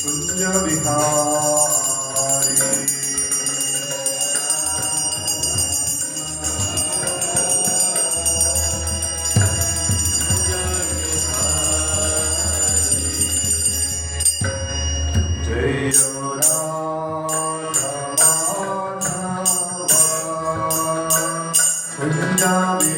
कुंज विहारी जय राधा कुंज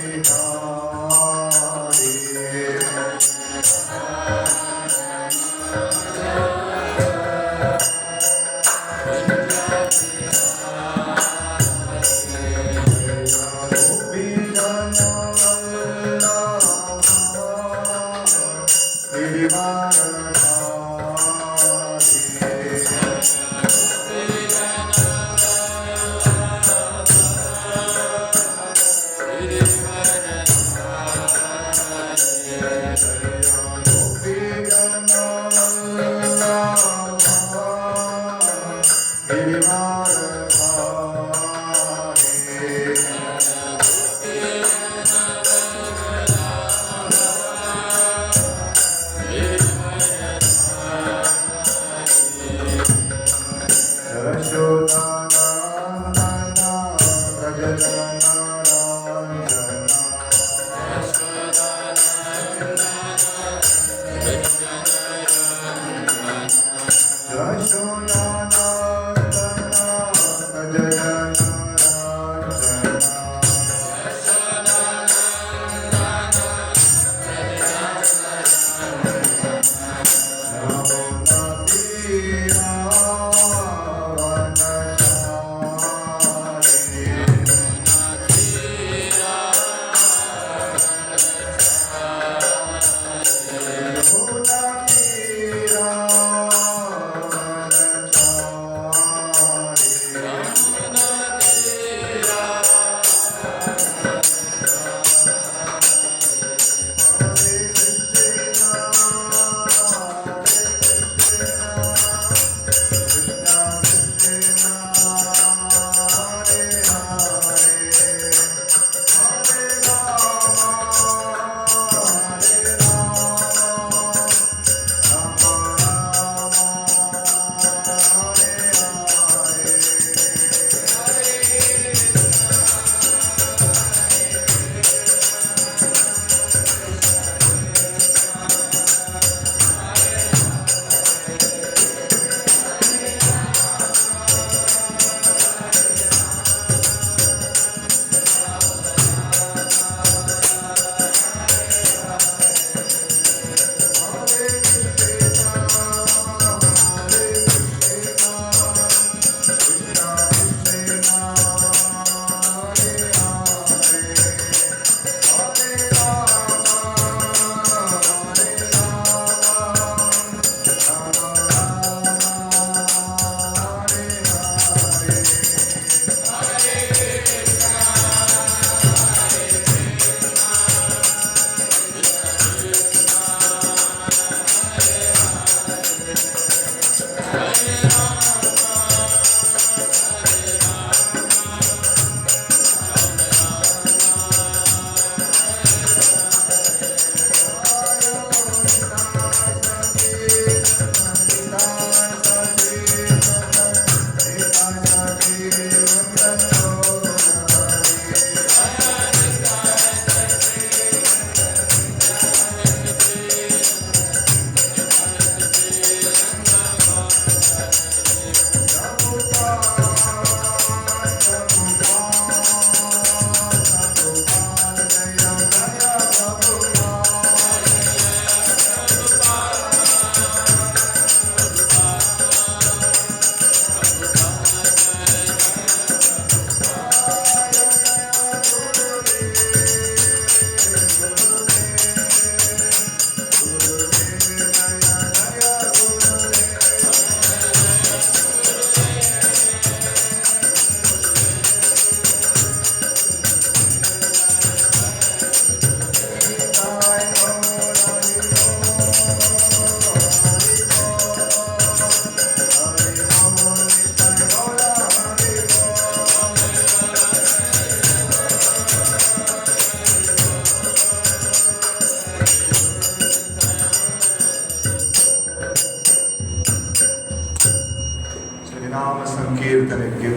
हरिनाम संकीर्तन की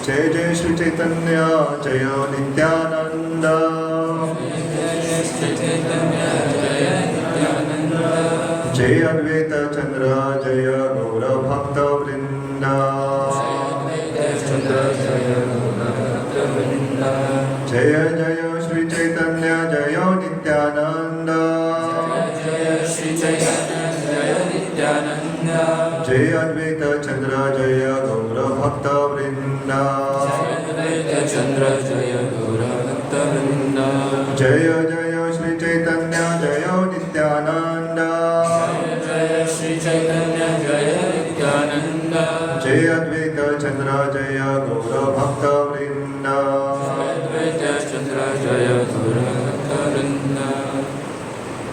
जय जय श्री चैतन्य जय नित्यानंद जय अद्वैत चंद्र जय गौर भक्त वृंद जय जय श्री चैतन्य जय नित्यानंद जय अद्वैत चंद्र जय गौर भक्त वृंद जय जय श्री चैतन्य जय नित्यानंद जय अद्वैत चंद्र जय गौर भक्त वृंद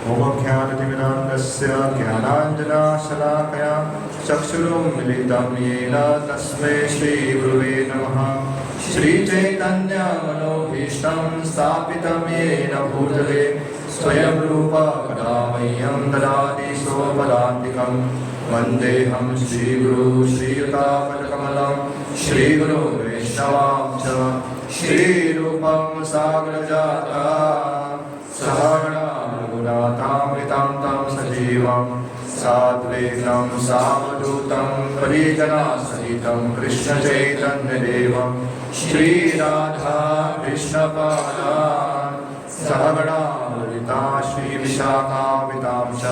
ओम ज्ञानतिमिरान्धस्य ज्ञानाञ्जनशलाकया चक्षुरुन्मिलितं येन तस्मै श्रीगुरुवे नमः। श्रीचैतन्यमनोभीष्टं स्थापितं येन भूतले स्वयं रूप कदा मह्यं ददाति स्वपदान्तिकं वन्देऽहं श्रीगुरु श्रीयुतापदकमलं श्रीगुरु वैष्णवां च श्रीरूपं सागरजाता सहगणा रघुनाथामृतं तं सजीवं साद्वैतं सावधूतं परिजनसहितं कृष्णचैतन्यदेवं श्रीराधा कृष्णपादान् सहगणा ललिता श्रीविशाखान्वितां च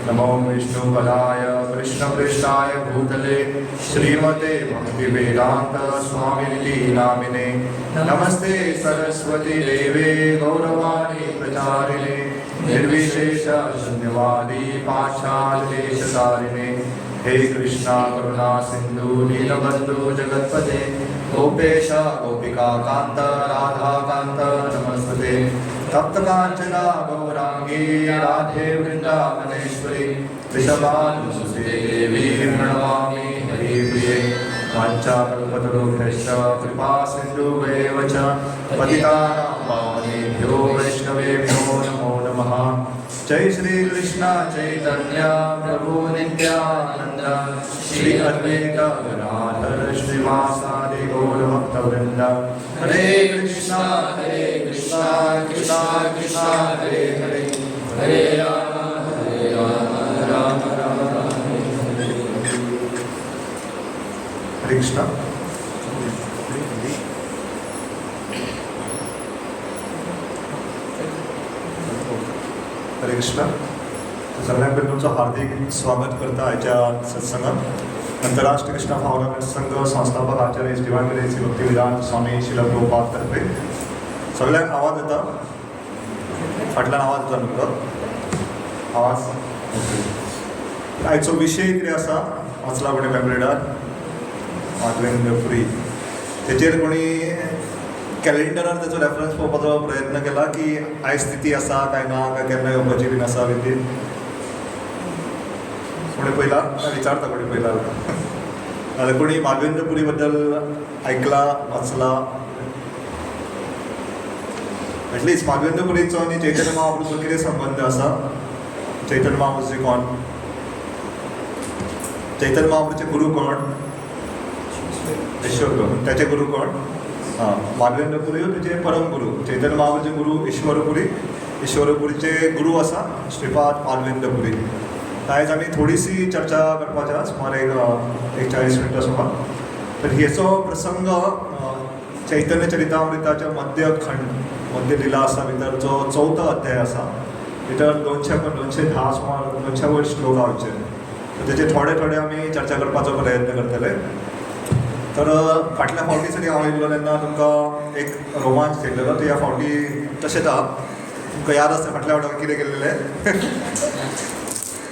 नमो विष्णुपदाय कृष्णपृष्ठाय भूतले श्रीमते भक्तिवेदान्त स्वामिनिति नामिने नमस्ते सरस्वती देवे गौरवाणी प्रचारिणे निर्विशेष शून्यवादी पाश्चात्यदेशतारिणे हे कृष्णा करुणा सिंधु दीनबंधु जगत्पते गोपेश गोपिका कांत राधा कांत नमस्ते तप्त कांचना गौरांगी राधे वृंदावनेश्वरी वृषभानुसुते देवी प्रणमामि हरिप्रिये वाञ्छाकल्पतरुभ्यश्च कृपा सिन्धुभ्येव च पतितानां पावनेभ्यो वैष्णवेभ्यो नमो नमः। जय श्री कृष्ण चैतन्य प्रभु नित्यानंद श्री अद्वैत गदाधर श्रीवासादि गौर भक्तवृंद हरे कृष्णा कृष्णा कृष्णा हरे हरे हरे राम राम राम हरे कृष्णा। हरे कृष्ण। सगळ्यांकडे तुमचं हार्दिक स्वागत करता आजच्या सत्संगात। आंतरराष्ट्रीय कृष्ण भावना संघ संस्थापक आचार्य दिवाणगिरी श्री भक्तिवेदांत स्वामी श्रील प्रभुपाद तर्फे सगळ्यांक आवाज येता, फाटल्यान आवाज येता न्हू आवाज। आयचो विशय कितें आसा वाचला कोणी पॅम्पलेटार माधवेंद्र पुरी तेचेर कोणी कॅलेंडरार त्याचो रेफरन्स पळोवपाचो प्रयत्न केला की आयज स्थिती आसा काय ना काय केन्ना येवपाची बीन आसा बीन ती कोणी पयला विचारता कोणी पयला नाल्यार कोणी माधवेंद्र पुरी बद्दल आयकला वाचला एटलिस्ट माधवेंद्र पुरीचो आनी चैतन्य महाप्रभूचो कितें संबंध आसा। चैतन्य महाप्रभूचे कोण, चैतन्य महाप्रभूचे गुरु कोण, ईश्वर त्याचे गुरु कोण, माधवेंद्र पुरी त्याचे परमगुरू चैतन्य महाप्रभूचे गुरु ईश्वरपुरीचे गुरु आसा श्रीपाद माधवेंद्र पुरी। आयज आमी थोडीशी चर्चा करपाची आसा सुमार एक 40 मिनटां सुमार। तर हेचो प्रसंग चैतन्य चरितामृताच्या मध्य लिला आसा भितर जो 4थो अध्याय आसा भितर 210 सुमार 200 वयर श्लोक आवचे। तेचे थोडे आमी चर्चा करपाचो प्रयत्न करतले। तर फाटल्या फावटी जरी हांव येयल्लो तेन्ना तुमकां एक रोमांच केल्लेलो तो ह्या फावटी तशेंच आहा। तुमकां याद आसता फाटल्या फावटी कितें केल्लें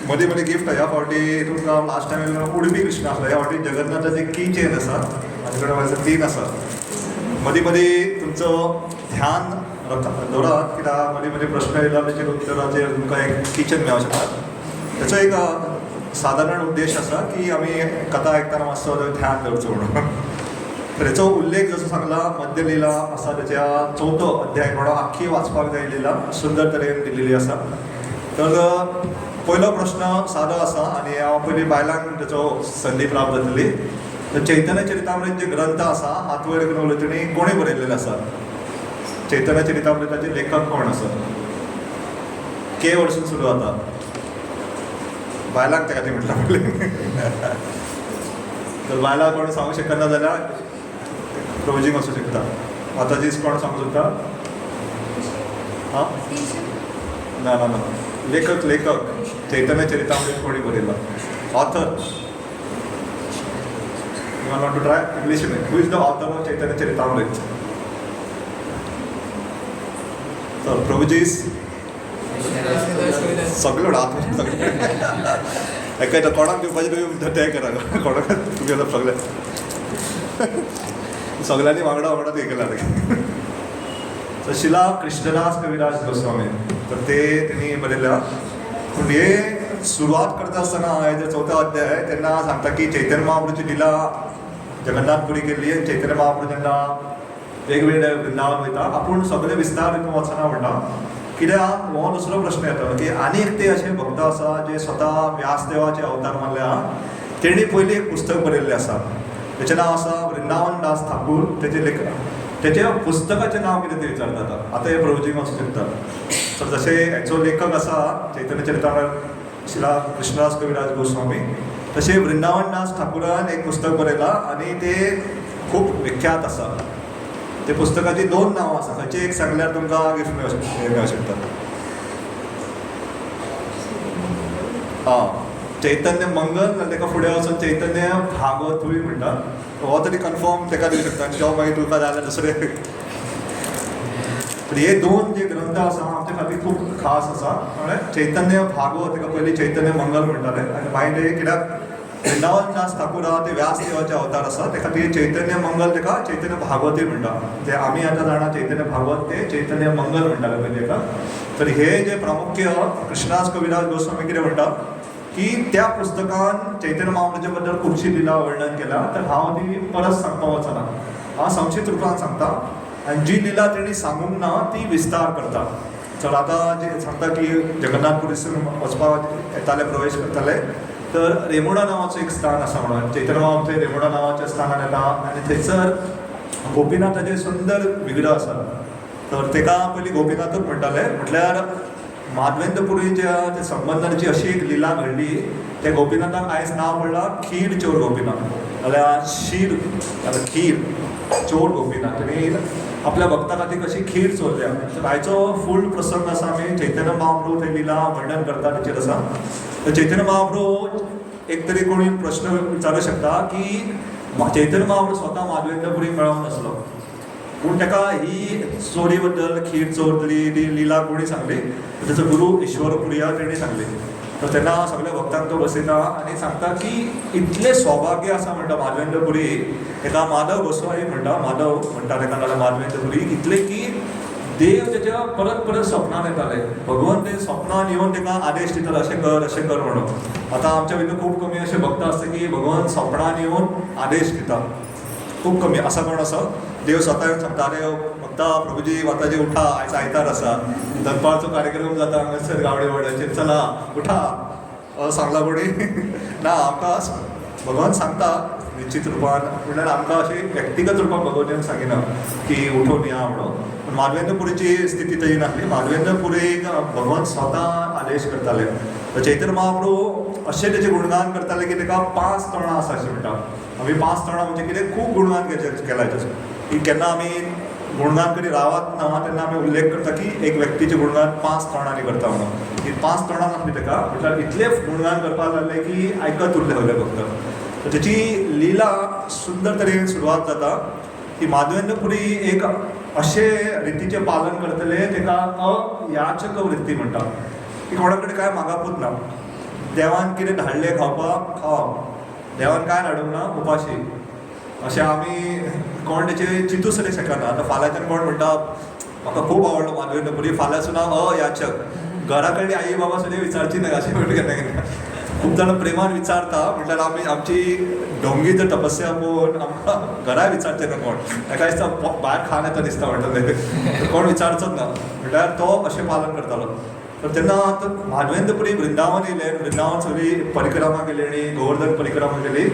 मदीं गिफ्ट ह्या फावटी तुमकां लास्ट टायम येयल्लो उडपी कृष्ण आसलो, ह्या फावटी जगन्नाथाची की चेन आसा, म्हाजे कडेन म्हाजे 3 आसा। मदीं तुमचो ध्यान दवरात कित्याक मदीं प्रश्न येयला तेचेर उत्तराचेर तुमकां एक किचन मेळूंक शकता। ताचो एक साधारण उद्देश असा की आम्ही कथा आयकताना मातसो ध्यान दवरचो म्हणून. तर हेचो उल्लेख जसो सांगला मध्य लिला असा त्याच्या 4थो अध्याय म्हणून आख्खी वाचपाक जाय लिला सुंदर तरेन दिलेली असा. तर पयलो प्रश्न सादो असा आनी हांव पयलीं बायलांक तेचो संदी प्राप्त जातली. तर चैतन्य चरितामृत जे ग्रंथ आसा हात वयर करून उलयतणी कोणी बरयल्लेले आसा? चैतन्य चरितामृताचे लेखक कोण आसा? के वर्सून सुरू जाता? बायलांक तेका ती म्हटलं पयलीं. तर बायलां कोण सांगूंक शकना जाल्यार प्रभुजीक वचूंक शकता. माताजीच कोण सांगूंक शकता? हां ना ना ना लेखक लेखक चैतन्य चरितामृत कोणी बरयला? Author. You want to try English? Who is the author of Chaitanya Charitamrita? तर प्रभुजीस सगळं हात सगळे एका कोणाक दिवपाचे तुम्ही ते करा. कोणाक तुमी आतां सगळे सगळ्यांनी वांगडा वांगडा हे केला. तर शिला कृष्णदास कविराज गोस्वामी तर ते त्यांनी बरयल्या. पूण हे सुरवात करता आसतना हेजे 4थो अध्याय तेन्ना सांगता की चैतन्य महाप्रभूची लिला जगन्नाथपुरी केल्ली आनी चैतन्य महाप्रभू जेन्ना वेगवेगळे वृंदावन वयता आपूण सगळे विस्तार हितून वचना म्हणटा. कित्याक हो दुसरो प्रश्न येता की आनी एकटे असे भक्त आसा जे स्वता व्यासदेवाचे अवतार मानले आहा. तेणी पयलीं एक पुस्तक बरयल्लें आसा तेचें नांव आसा वृंदावन दास ठाकूर. तेच्या पुस्तकाचें नांव कितें तें विचारता. आतां हे प्रभुजीक वचूंक शकता. तर जशे हेचो लेखक आसा चैतन्य चरितामृत शिला कृष्णदास कविराज गोस्वामी तशें वृंदावन दास ठाकुरान एक पुस्तक बरयलां आनी तें खूब विख्यात आसा. ते पुस्तकाची 2 नांवां आसा. खंयची एक सांगल्यार तुमकां गिफ्ट मेळूंक शकता. चैतन्य मंगल आनी ताका फुडें वचून चैतन्य भागवतूय म्हणटा. हो तरी कन्फर्म ताका दिवंक शकता आनी तो मागीर तुका जाल्यार दुसरे. हे 2 जे ग्रंथ आसा आमच्या खातीर खूब खास आसा. कळ्ळें? चैतन्य भागवत ताका पयलीं चैतन्य मंगल म्हणटाले आनी मागीर ते कित्याक वृंदावन दास ठाकूर आहा ते व्यासदेवाचे अवतार आसा ते खातीर चैतन्य मंगल ताका चैतन्य भागवतूय म्हणटा. ते आमी आतां जाणा चैतन्य भागवत ते चैतन्य मंगल म्हणटाले पयलीं ताका. तर हे जे प्रामुख्य कृष्णदास कविराज गोस्वामी कितें म्हणटा की त्या पुस्तकान चैतन्य महाप्रभूचे बद्दल खुबशी लिला वर्णन केला. तर हांव ती परत सांगपाक वचना. हांव संक्षिप्त रुपान सांगता आनी जी लिला तेणी सांगूंक ना ती विस्तार करता. चल आतां जे सांगता की जगन्नाथपुरीसून वचपाक येताले प्रवेश करताले तर रेमुणा नांवाचो एक स्थान आसा म्हणून चैतन्य महाप्रभू रेमुणा नांवाच्या स्थानार येता आनी थंयसर गोपीनाथाचें सुंदर विग्रह आसा. तर ताका पयलीं गोपीनाथूच म्हणटाले. म्हटल्यार माधवेंद्रपुरीच्या ते संबंदांची अशी एक लिला घडली. त्या गोपीनाथाक आयज नांव पडलां खीर चोर गोपीनाथ. जाल्यार शीर जाल्यार खीर चोर गोपीनाथ. तेणी आपल्या भक्ता खातीर कशी खीर चोरल्या. तर हाचो फूल प्रसंग आसा आमी चैतन्य महाप्रभू थंय लिला वर्णन करता ताचेर आसा. तर चैतन्य महाप्रभू एक तरी कोणी प्रश्न विचारूंक शकता की चैतन्य महाप्रभू स्वता माधवेंद्रपुरीक मेळोंक नासलो पूण ताका ही चोरी बद्दल खीर चोरतली ती लिला कोणी सांगली? ताचो गुरू ईश्वरपुरी तेणी सांगली. तर तेन्ना सगळ्या भक्तांक तो बसयता आनी सांगता की इतलें सौभाग्य आसा म्हणटा माधवेंद्रपुरी. ताका माधव गोस्वामी म्हणटा. माधव म्हणटा ताका नाल्यार माधवेंद्रपुरी. इतलें की देव तेच्या परत परत स्वप्नान येताले. भगवान ते स्वप्नान येवन ताका आदेश दितालो अशें कर म्हणून. आतां आमच्या भितर खूब कमी अशे भक्त आसता की भगवान स्वप्नान येवन आदेश दिता. खूब कमी असा कोण आसा देव स्वता येवन सांगता अरे भक्ता प्रभुजी माताजी उठा आयज आयतार आसा दनपारचो कार्यक्रम जाता हांगासर गावडे वाड्याचेर चला उठा सांगला कोणी ना. आमकां भगवान सांगता निश्चित रुपान म्हणल्यार आमकां अशी व्यक्तिगत रुपान भगवंतान सांगिना की उठून या म्हणून. पूण माधवेंद्रपुरीची स्थिती तशी नासली. माधवेंद्रपुरीक भगवान स्वता आदेश करताले. चैतन्य महाप्रभू अशें तेचें गुणगान करताले की ताका 5 तोंडां आसा अशें म्हणटा. आमी 5 तोंडां म्हणजे कितें खूब गुणगान केलां तेचें की केन्ना आमी गुणगान करी रावत ना तेन्ना आमी उल्लेख करता की एक व्यक्तीचें गुणगान 5 तोंडांनी करता म्हणून. ही 5 तोंडां नासली ताका म्हटल्यार इतलें गुणगान करपाक लागलें की आयकत उरले सगळे भक्त. तर तेची लिला सुंदर तरेन सुरवात जाता की माधवेंद्रपुरी एक अशे रितीचें पालन करतले ताका अयाचक वृत्ती म्हणटा की कोणा कडेन कांय मागापूच ना. देवान कितें धाडलें खावपाक खावप. देवान कांय धाडूंक ना उपाशी. अशें आमी कोण तेचे चिंतूच तरी शकना. आतां फाल्यांच्यान कोण म्हणटा म्हाका खूब आवडलो माधवेंद्रपुरी फाल्यांसून हांव अयाचक. घरा कडली आई बाबा सुद्दां विचारची ना अशें म्हणटा केन्ना केन्ना खूप जण प्रेमान विचारता म्हटल्यार आमी आमची डोंगी जर तपस्या पळोवन आमकां घरा विचारचें ना कोण, ताका दिसता भायर खावन येता दिसता म्हणटलें, कोण विचारचोच ना, म्हटल्यार तो अशें पालन करतालो. तर तेन्ना माधवेंद्रपुरी वृंदावन येयले, वृंदावन सगळी परिक्रमा केली आनी गोवर्धन परिक्रमा केली,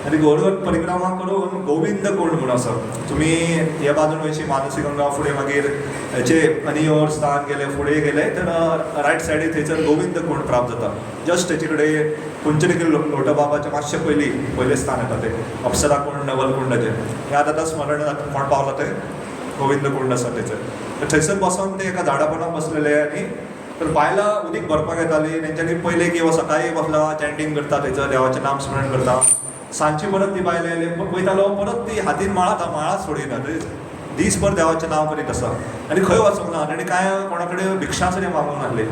आनी गोवर्धन परिक्रमा करून गोविंद कुंड म्हणून आसा, तुमी हे बाजून वयची मानसी गंगा, फुडें मागीर हेचे अनियोर स्थान गेले, फुडें गेले तर रायट सायडीक थंयसर गोविंद कुंड प्राप्त जाता. जस्ट तेचे कडेन कुंचनगिरी लोटोबाबाचें मातशें पयलें स्थान येता तें अप्सरा कुंड, नवल कुंडाचें याद आतां स्मरण कोण पावला तें गोविंद कुंड आसा थंयसर. तर थंयसर बसून ते एका झाडा पोंदाक बसलेले आनी तर बायलां उदीक भरपाक येतालीं, तेंच्यांनी पयलें की सकाळी बसला चॅन्टिंग करता, थंयसर देवाचें नाम स्मरण करता, सांजची परत ती बायलां येयली वयतालो, परत ती हातीन माळाच सोडिना, दीसभर देवाचें नांव करीत आसा आनी खंय वचूंक ना. ताणें कांय कोणा कडेन भिक्षा सुद्दां मागूंक नासले.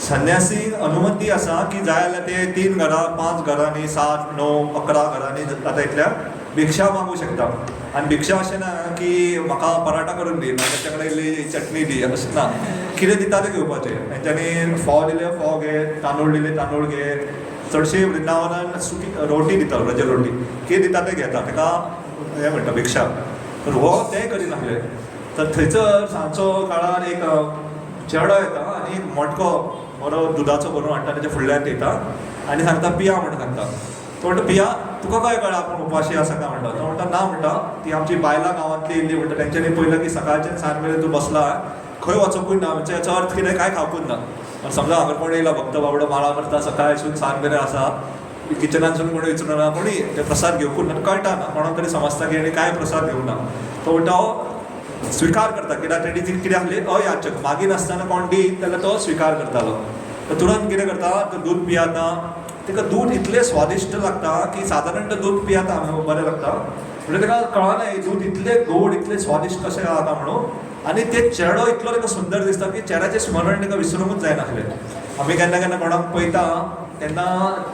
संन्यासीक अनुमती आसा की जाय जाल्यार ते 3 घरां 5 घरांनी 7 9 11 घरांनी जाता इतल्या भिक्षा मागूं शकता. आनी भिक्षा अशें ना की म्हाका पराठा करून दी, ताच्या कडेन इल्ली चटणी दी, अशें ना, कितें दिता तें घेवपाचें. तेंच्यांनी फोव दिले फोव घे, तांदूळ दिले तांदूळ घे, चडशे वृंदावनान सुकी रोटी दिता, रजे रोटी कितें दिता तें घेता, ताका हें म्हणटा भिक्षा. तर हो तें करिनासले. तर थंयसर सांजचो काळार एक चेडो येता आनी एक मटको बरो दुदाचो भरून हाडटा, ताच्या फुडल्यान थेयता आनी सांगता पिया म्हणून सांगता. तो म्हणटा पिया, तुका काय कळ्ळां आपूण उपाशी आसा काय म्हणटा. तो म्हणटा ना म्हणटा, ती आमची बायलां गांवांतली येयल्ली म्हणटा, तेंच्यांनी पयलें की सकाळच्यान सांज मेरेन तूं बसला खंय वचोंकूच ना, म्हणजे हेचो अर्थ कितें काय खावपूच ना. समजा हांगा कोण येयला भक्त बाबडो माळा करता, सकाळसून सांज मेरेन आसा, किचनानसून कोणी विचारना ना, कोणी ते प्रसाद घेवपूच ना, कळटा ना, कोणाक तरी समजता की आनी कांय प्रसाद घेवंक ना. तो म्हणटा हो स्विकार करता, कित्याक तेणी कितें आसली अयाचक, मागीर नासतना कोण दी जाल्यार तो स्विकार करतालो. तर तुरंत कितें करता, तो दूद पियाता, ताका दूद इतलें स्वादिश्ट लागता की सादारण दूद पियाता बरें लागता, म्हणजे ताका कळना हें दूद इतलें गोड इतलें स्वादिश्ट कशें जाता म्हणून. आनी ते चेडो इतलो ताका सुंदर दिसता की चेड्याचें स्मरण ताका विसरूंकूच जायनासलें. आमी केन्ना केन्ना कोणाक पळयता तेन्ना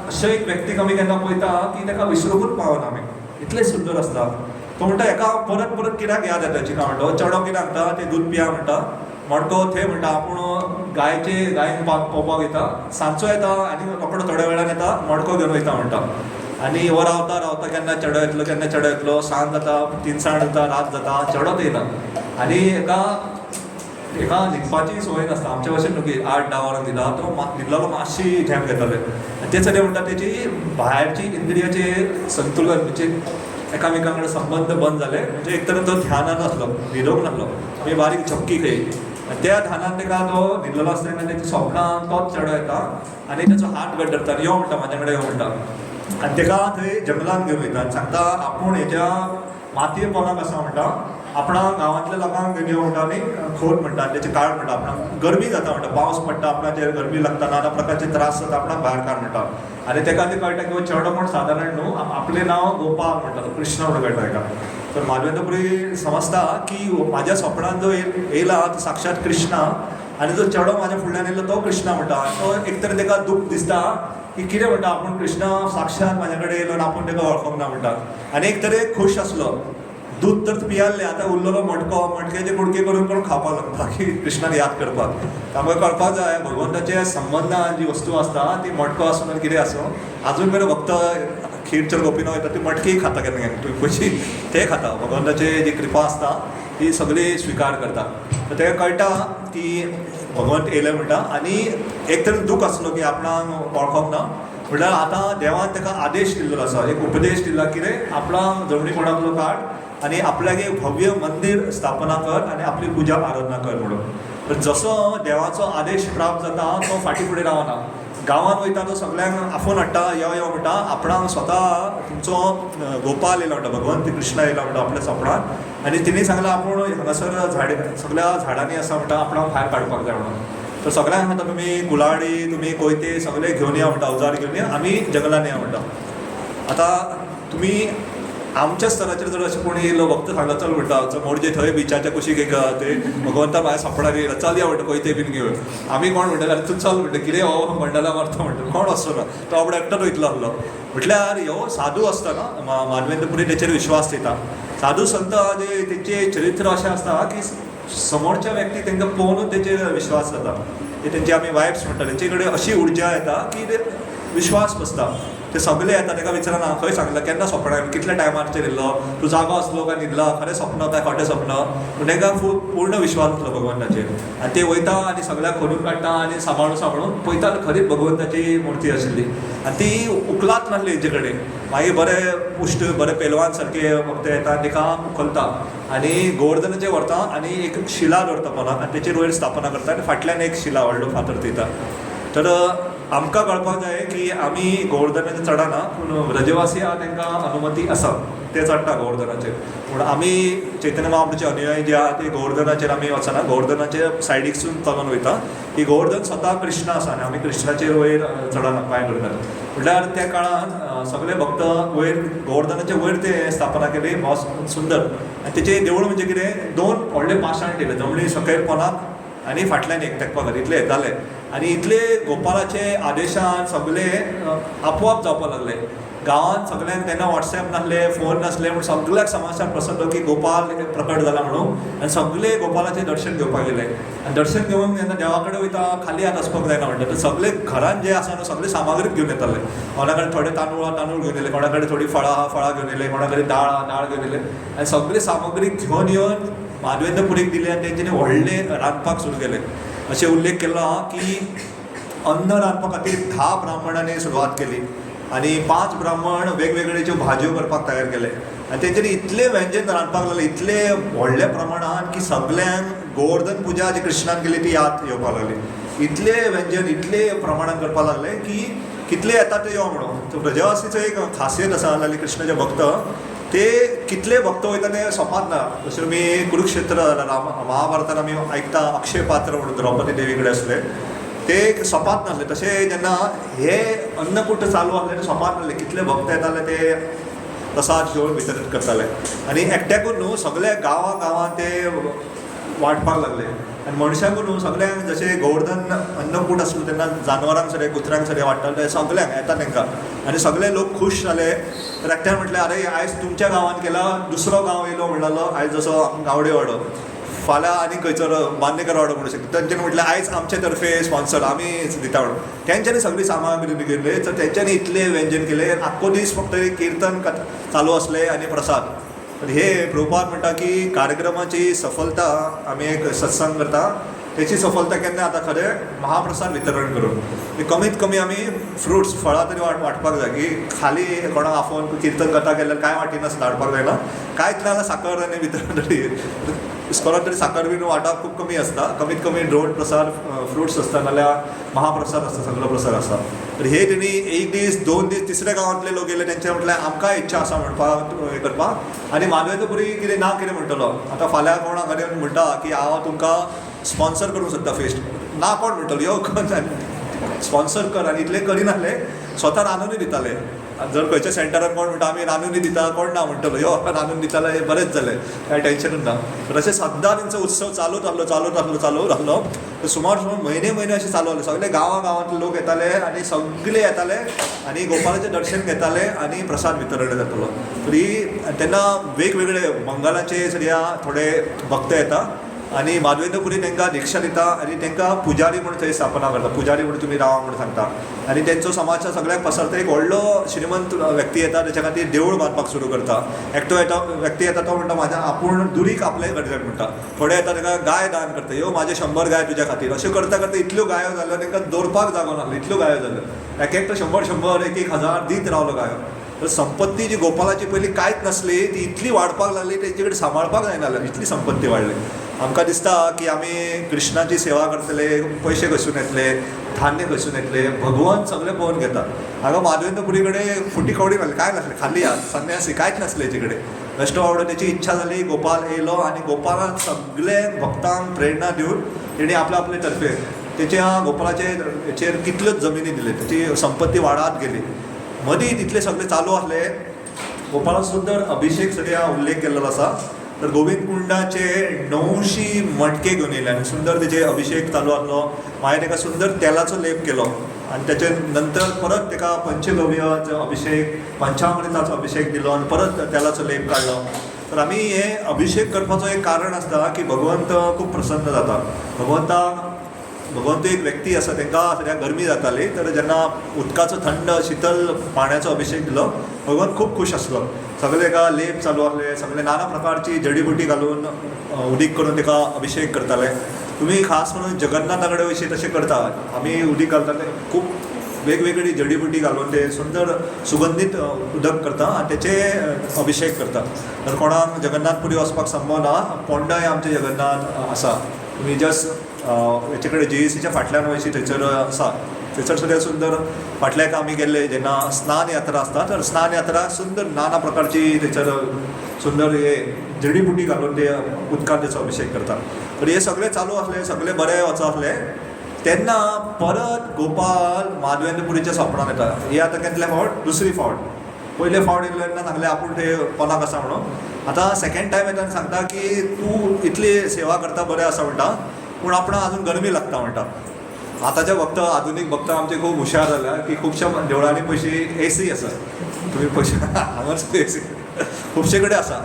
अशें एक व्यक्तीक आमी केन्ना पळयता की ताका विसरूंकूच पावना आमी, इतलें सुंदर आसता. तो म्हणटा हेका परत परत कित्याक याद येता चिका म्हणटा. चेडो कितें सांगता, तें दूद पिया म्हणटा, मडको थंय म्हणटा आपूण गायन पोवपाक वयता, सांजचो येता आनी रोखडो थोड्या वेळान येता, मडको घेवन वयता म्हणटा. आनी हो रावता रावता केन्ना चेडो येतलो केन्ना चेडो येतलो, सांज जाता, तिनसाण जाता, रात जाता, चेडोच येयना. आनी हेका न्हिदपाची संवय नासता, आमचे भशेन न्हू की 8-10 वरां न्हिदा, तो न्हिदलेलो मातशी झेप घेताले. तेच ते म्हणटा तेची भायरची इंद्रियाचे संतुलन म्हणजे एकामेकां कडेन संबंद बंद जाले, म्हणजे एक तरेन तो ध्यानान आसलो, न्हिदोंक नासलो. आमी बारीक झपकी खंय त्या ध्यानान ताका तो न्हिदलेलो आसतना तेच्या स्वप्नान तोच चेडो येता आनी ताचो हात घट धरता, यो म्हणटा म्हाजे कडेन यो म्हणटा, आनी ताका थंय जंगलान घेवन वयता आनी सांगता आपूण हेच्या मातये पोंदाक आसा म्हणटा, आपणा गांवांतल्या लोकांक घेवन यो म्हणटा आनी खोल म्हणटा, तेचे काळ म्हणटा, आपणाक गरमी जाता म्हणटा, पावस पडटा, आपणाचेर गरमी लागता, नाना प्रकारचे त्रास जाता, आपणाक भायर काड म्हणटा. आनी ताका ते कळटा की हो चेडो म्हण सादारण न्हू, आपलें नांव गोपाल म्हणटा, कृष्ण म्हणून कळटा ताका. तर माधवेंद्रपुरी समजता की म्हाज्या स्वप्नान जो येयला तो साक्षात कृष्णा, आनी जो चेडो म्हाज्या फुडल्यान येयलो तो कृष्णा म्हणटा. तो एक तर ताका दूख दिसता की कितें म्हणटा आपूण कृष्णा साक्षात म्हाजे कडेन येयलो आनी आपूण ताका वळखोंक ना म्हणटा. आनी एक तरेन खूश आसलो, दूध तर पियाल्लें, आतां उरलेलो मटक्याचे कुडके करून करून खावपाक लागता की कृष्णाक याद करपाक. तांकां कळपाक जाय भगवंताचे संबंदान जी वस्तू आसता ती मटको आसूं कितें आसूं, आजून मेरेन भक्त खीरचर गोपिनो वयता ती मटकी खाता केन्ना केन्ना, तुवें पयशी ते खाता, भगवंताची जी कृपा आसता ती सगळी स्विकार करता. तर ताका कळटा की भगवंत येयले म्हणटा. आनी एक तर दूख आसलो की आपणाक वळखोंक ना, म्हटल्यार आतां देवान ताका आदेश दिल्लो आसा, एक उपदेश दिला कितें आपणाक जमनीपणांतलो काड आनी आपल्याक एक भव्य मंदीर स्थापना कर आनी आपली पुजा आराधना कर म्हणून. तर जसो देवाचो आदेश प्राप्त जाता तो फाटीं फुडें रावना, गांवांत वयता तो सगळ्यांक आफोवन हाडटा, यो यो म्हणटा, आपणाक स्वता तुमचो गोपाल येयला म्हणटा, भगवंत कृष्ण येयला म्हणटा आपल्या सपनान. आनी तिणी सांगलां आपूण हांगासर सगळ्या झाडांनी आसा म्हणटा, आपणाक भायर काडपाक जाय म्हणून. तर सगळ्यांक सांगता तुमी कुलाडी तुमी कोयते सगळे घेवन या म्हणटा, अवजार घेवन या, आमी जंगलान या म्हणटा. आतां तुमी आमच्या स्तराचेर जर अशें कोणी येयलो भक्त सांगता चल म्हणटा, मोडजे थंय बिचाच्या कुशीक एक ते भगवंता म्हाज्या सपनाक येयला, चल या म्हणटा कोयते बीन घेवन. आमी कोण म्हणटा तूं चल म्हणटा, कितें हो मंडला मारता म्हणटा, कोण वचचो ना, तो आपणो एकटोच वयतलो आसलो. म्हटल्यार ह्यो साधू आसता ना, माधवेंद्रपुरी तेचेर विश्वास दिता. साधू संत जे तेंचे चरित्र अशें आसता की समोरच्या व्यक्ती तांकां पळोवनूच तेचेर विश्वास जाता. ते तेंचे आमी वायब्स म्हणटा, तेंचे कडेन अशी उर्जा येता की विश्वास बसता. ते सगळे येता ताका विचारना खंय सांगलां केन्ना स्वप्नान कितल्या टायमाचेर येयल्लो तूं जागो आसलो काय न्हिदला खरें स्वप्न काय खोटें स्वप्न पूण तांकां पूर्ण विश्वास आसलो भगवंताचेर आनी ते वयता आनी सगळ्याक खोदून काडटा आनी सांबाळून पळयता खरीच भगवंताची मुर्ती आशिल्ली आनी ती उखलात नासली हेजे कडेन. मागीर बरे पुश्ट बरे पेलवान सारके भक्त येता ताका उखलता आनी गोवर्धनाचेर व्हरता आनी एक शिला दवरता पोंदाक आनी तेचेर वयर स्थापना करता आनी फाटल्यान एक शिला व्हडलो फातर थेयता. तर आमकां कळपाक जाय की आमी गोवर्धनाचेर चडना पूण व्रजवासी आहा तांकां अनुमती आसा ते चडटा गोवर्धनाचेर. पूण आमी चैतन्य महाप्रभूचे अनुयायी जे आहा ते गोवर्धनाचेर आमी वचना, गोवर्धनाचेर सायडीकसून चलोन वयता की गोवर्धन स्वता कृष्ण आसा आनी आमी कृष्णाचेर वयर चडना पांय धरनात. म्हटल्यार त्या काळान सगळे भक्त वयर गोवर्धनाचे वयर ते स्थापना केली सुंदर आनी तेचें देवूळ म्हणजे कितें 2 व्हडले पाशाण ठेयले जमणी सकयल पोंदाक आनी फाटल्यान एक तेकपा खातीर इतले जाले आनी इतले गोपालाचे आदेशान सगळे आपोआप जावपाक लागले. गांवांत सगळ्यांक तेन्ना वॉट्सॅप नासले फोन नासले पूण सगळ्याक समाचार पसरलो की गोपाल प्रकट जाला म्हणून आनी सगळे गोपालाचें दर्शन घेवपाक गेले आनी दर्शन घेवन जेन्ना देवा कडेन वयता खाली हात वचपाक जायना म्हणटा तर सगळे घरान जे आसा न्हू सगळे सामग्रीत घेवन येताले. कोणा कडेन थोडे तांदूळ घेवन येयले, कोणा कडेन थोडी फळां घेवन येयले, कोणा कडेन दाळ घेवन येयले आनी सगळे सामग्री घेवन येवन माधवेंद्र पुरीक दिले आनी तेंच्यांनी व्हडले रांदपाक सुरू केले. अशें उल्लेख केल्लो आहा की अन्न रांदपा खातीर 10 ब्राह्मणांनी सुरवात केली आनी 5 ब्राह्मण वेगवेगळ्यो भाजयो करपाक तयार केले आनी तेंच्यांनी इतले व्यंजन रांदपाक लागले इतले व्हडल्या प्रमाणान की सगळ्यांक गोवर्धन पुजा जी कृष्णान केली ती याद येवपाक लागली. इतले व्यंजन इतले प्रमाणान करपाक लागले की कितले येता ते यो म्हणून. व्रजवासीचो एक खासियत आसा लाली कृष्णाचे भक्त ते कितले भक्त वयता ते सोंपात ना. जशें आमी कुरुक्षेत्र महाभारतान आमी आयकता अक्षय पात्र म्हणून द्रौपदी देवी कडेन आसले ते सोंपात नासले. तशें जेन्ना हे अन्नकूट चालू आसले ते सोंपात नासले. कितले भक्त येताले ते प्रसाद घेवन वितरीत करताले आनी एकट्याकूच न्हू सगळे गांवांत ते वांटपाक लागले आनी मनशांकूच न्हू सगळ्यांक जशें गोवर्धन अन्नकूट आसलो तेन्ना जानवरांक सगळे कुत्र्यांक सगळे वाडटाले सगळ्यांक येता तांकां आनी सगळे लोक खूश जाले. तर एकट्यान म्हटलें अरे आयज तुमच्या गांवांत केला दुसरो गांव येयलो म्हणलो आयज जसो गावडे वाडो फाल्यां आनी खंयचो बांदेकर वाडो म्हणूं शकता. तेंच्यांनी म्हटलें आयज आमचे तर्फे स्पॉन्सर आमी दिता म्हणून तेंच्यांनी सगळी सामग्री घेतली. तर तेंच्यांनी इतले व्यंजन केले आख्खो दीस फक्त किर्तन चालू आसले आनी प्रसाद. तर हे प्रभुपाद म्हणटा की कार्यक्रमाची सफलता आमी एक सत्संग करता तेची सफलता केन्ना आता खरें महाप्रसाद वितरण करून कमीत कमी आमी फ्रुट्स फळां तरी वाटपाक जाय की खाली कोणाक आफोवन किर्तन करता गेल्यार कांय वाटीन आसता हाडपाक जायना. कांयच ना साकर आनी वितरण तरी इस्कॉलान तरी साकर बीन वांटप खूब कमी आसता. कमीत कमी दोन प्रसाद फ्रुट्स आसता नाल्यार महाप्रसाद आसता सगळो प्रसाद आसता. तर हे तेणी एक दीस 2 दीस तिसऱ्या गांवांतले लोक येयले तेंचे म्हटल्यार आमकां इच्छा आसा म्हणपाक हें करपाक आनी माधवेंद्र पुरी कितें ना कितें म्हणटलो. आतां फाल्यां कोणाक घरा म्हणटा की हांव तुमकां स्पॉन्सर करूंक सोदता फेस्ट ना कोण म्हणटलो यो स्पॉन्सर कर आनी इतले करिनासले स्वता रांदूनय दिताले. जर खंयच्या सेंटरान कोण म्हणटा आमी रांदूनय दिता कोण ना म्हणटलो यो रांदून दिताले बरेंच जालें कांय टेंशनूच ना. तर अशें सद्दां तेंचो उत्सव चालूच आहलो. सुमार म्हयने अशें चालू आहले. सगळे गांवांतले लोक येताले आनी सगळे येताले आनी गोपालाचें दर्शन घेताले आनी प्रसाद वितरण जातालो. तरी तेन्ना वेगवेगळे मंगलाचे सगळ्या थोडे भक्त येता आनी माधवेंद्र पुरी तांकां दिक्षा दिता आनी तांकां पुजारी म्हणून थंय स्थापना करता. पुजारी म्हणून तुमी रावा म्हणून सांगता आनी तेंचो समाचार सगळ्याक पसरता. एक व्हडलो श्रीमंत व्यक्ती येता तेच्या खातीर देवूळ बांदपाक सुरू करता. एकटो व्यक्ती येता तो म्हणटा म्हाज्या आपूण दुरीक आपले गरजेक म्हणटा. थोडे येता ताका गाय दान करता यो म्हाजे 100 गाय तुज्या खातीर. अशें करता करता इतल्यो गायो जाल्यो तांकां दवरपाक जागो नासलो इतल्यो गायो जाल्यो. एकटो 100 1,000 दीत रावलो गायो. तर संपत्ती जी गोपालाची पयलीं कांयच नासली ती इतली वाडपाक लागली तेंचे कडेन सांबाळपाक जायना इतली संपत्ती वाडली. आमकां दिसता की आमी कृष्णाची सेवा करतले पयशे खंयसून येतले धान्य खंयसून येतले भगवंत सगळें पळोवन घेता. हांगा माधवेंद्र पुरी कडेन फुटी कवडी नासली कांय नासलें खाली हात संन्यासी कांयच नासलें हेचे कडेन. बेश्टो बाबडो तेची इच्छा जाली गोपाल येयलो आनी गोपालान सगळे भक्तांक प्रेरणा दिवन तेणी आपले तर्फे तेच्या गोपालाचेर कितल्योच जमिनी दिल्यो तेची संपत्ती वाडत गेली. मदीं तितले सगळे चालू आसले. गोपालाक सुंदर अभिषेक सगळ्या उल्लेख केल्लो आसा. तर गोविंद कुंडाचे 900 मटके घेवन येयले आनी सुंदर तेचे अभिषेक चालू आसलो. मागीर ताका सुंदर तेलाचो लेप केलो आनी तेचे नंतर परत ताका पंचगव्याचो अभिषेक पंचामृताचो अभिषेक दिलो आनी परत तेलाचो लेप काडलो. तर आमी हे अभिषेक करपाचो एक कारण आसता की भगवंत खूब प्रसन्न जाता. भगवंताक भगवंत एक व्यक्ती आसा तांकां सद्या गरमी जाताली, तर जेन्ना उदकाचो थंड शितल पाण्याचो अभिषेक दिलो भगवंत खूब खूश आसलो. सगळे एका लेप चालू आसले, सगळे नाना प्रकारची जडीबुटी घालून उदीक करून ताका अभिषेक करताले. तुम्ही खास म्हणून जगन्नाथाकडे वयशी तशें करता. आमी उदीक घालताले खूब वेगवेगळी जडीबुटी घालून ते सुंदर सुगंधीत उदक करता आनी तेचे अभिषेक करता. तर कोणाक जगन्नाथपुरी वचपाक संभव ना, पोंडा आमचे जगन्नाथ आसा. तुम्ही जस्ट हेचे कडेन JECच्या फाटल्यान वयशी थंयसर आसा. थंयसर सुद्दां सुंदर फाटल्याक आमी गेल्ले जेन्ना स्नान यात्रा आसता, तर स्नान यात्रा सुंदर नाना प्रकारची थंयसर सुंदर हे जडीबुटी घालून ते उदकान तेचो अभिषेक करता. तर हे सगळे चालू आसले, सगळे बरे वच आसले. तेन्ना परत गोपाल माधवेंद्रपुरीच्या सपनान येता. हे आतां केन्ना फावट दुसरी फावट. पयले फावट येयलो तेन्ना सांगलें आपूण थंय पोनाक आसा म्हणून. आतां सेकेंड टायम येता आनी सांगता की तूं इतली सेवा करता बरें आसा म्हणटा, पूण आपणाक आजून गरमी लागता म्हणटा. आतांचे भक्त आधुनीक भक्त आमचे खूब हुशार जाला की खुबश्या देवळांनी पयशी AC आसा. तुमी पयशे हांगाच AC खुबशे कडेन आसा.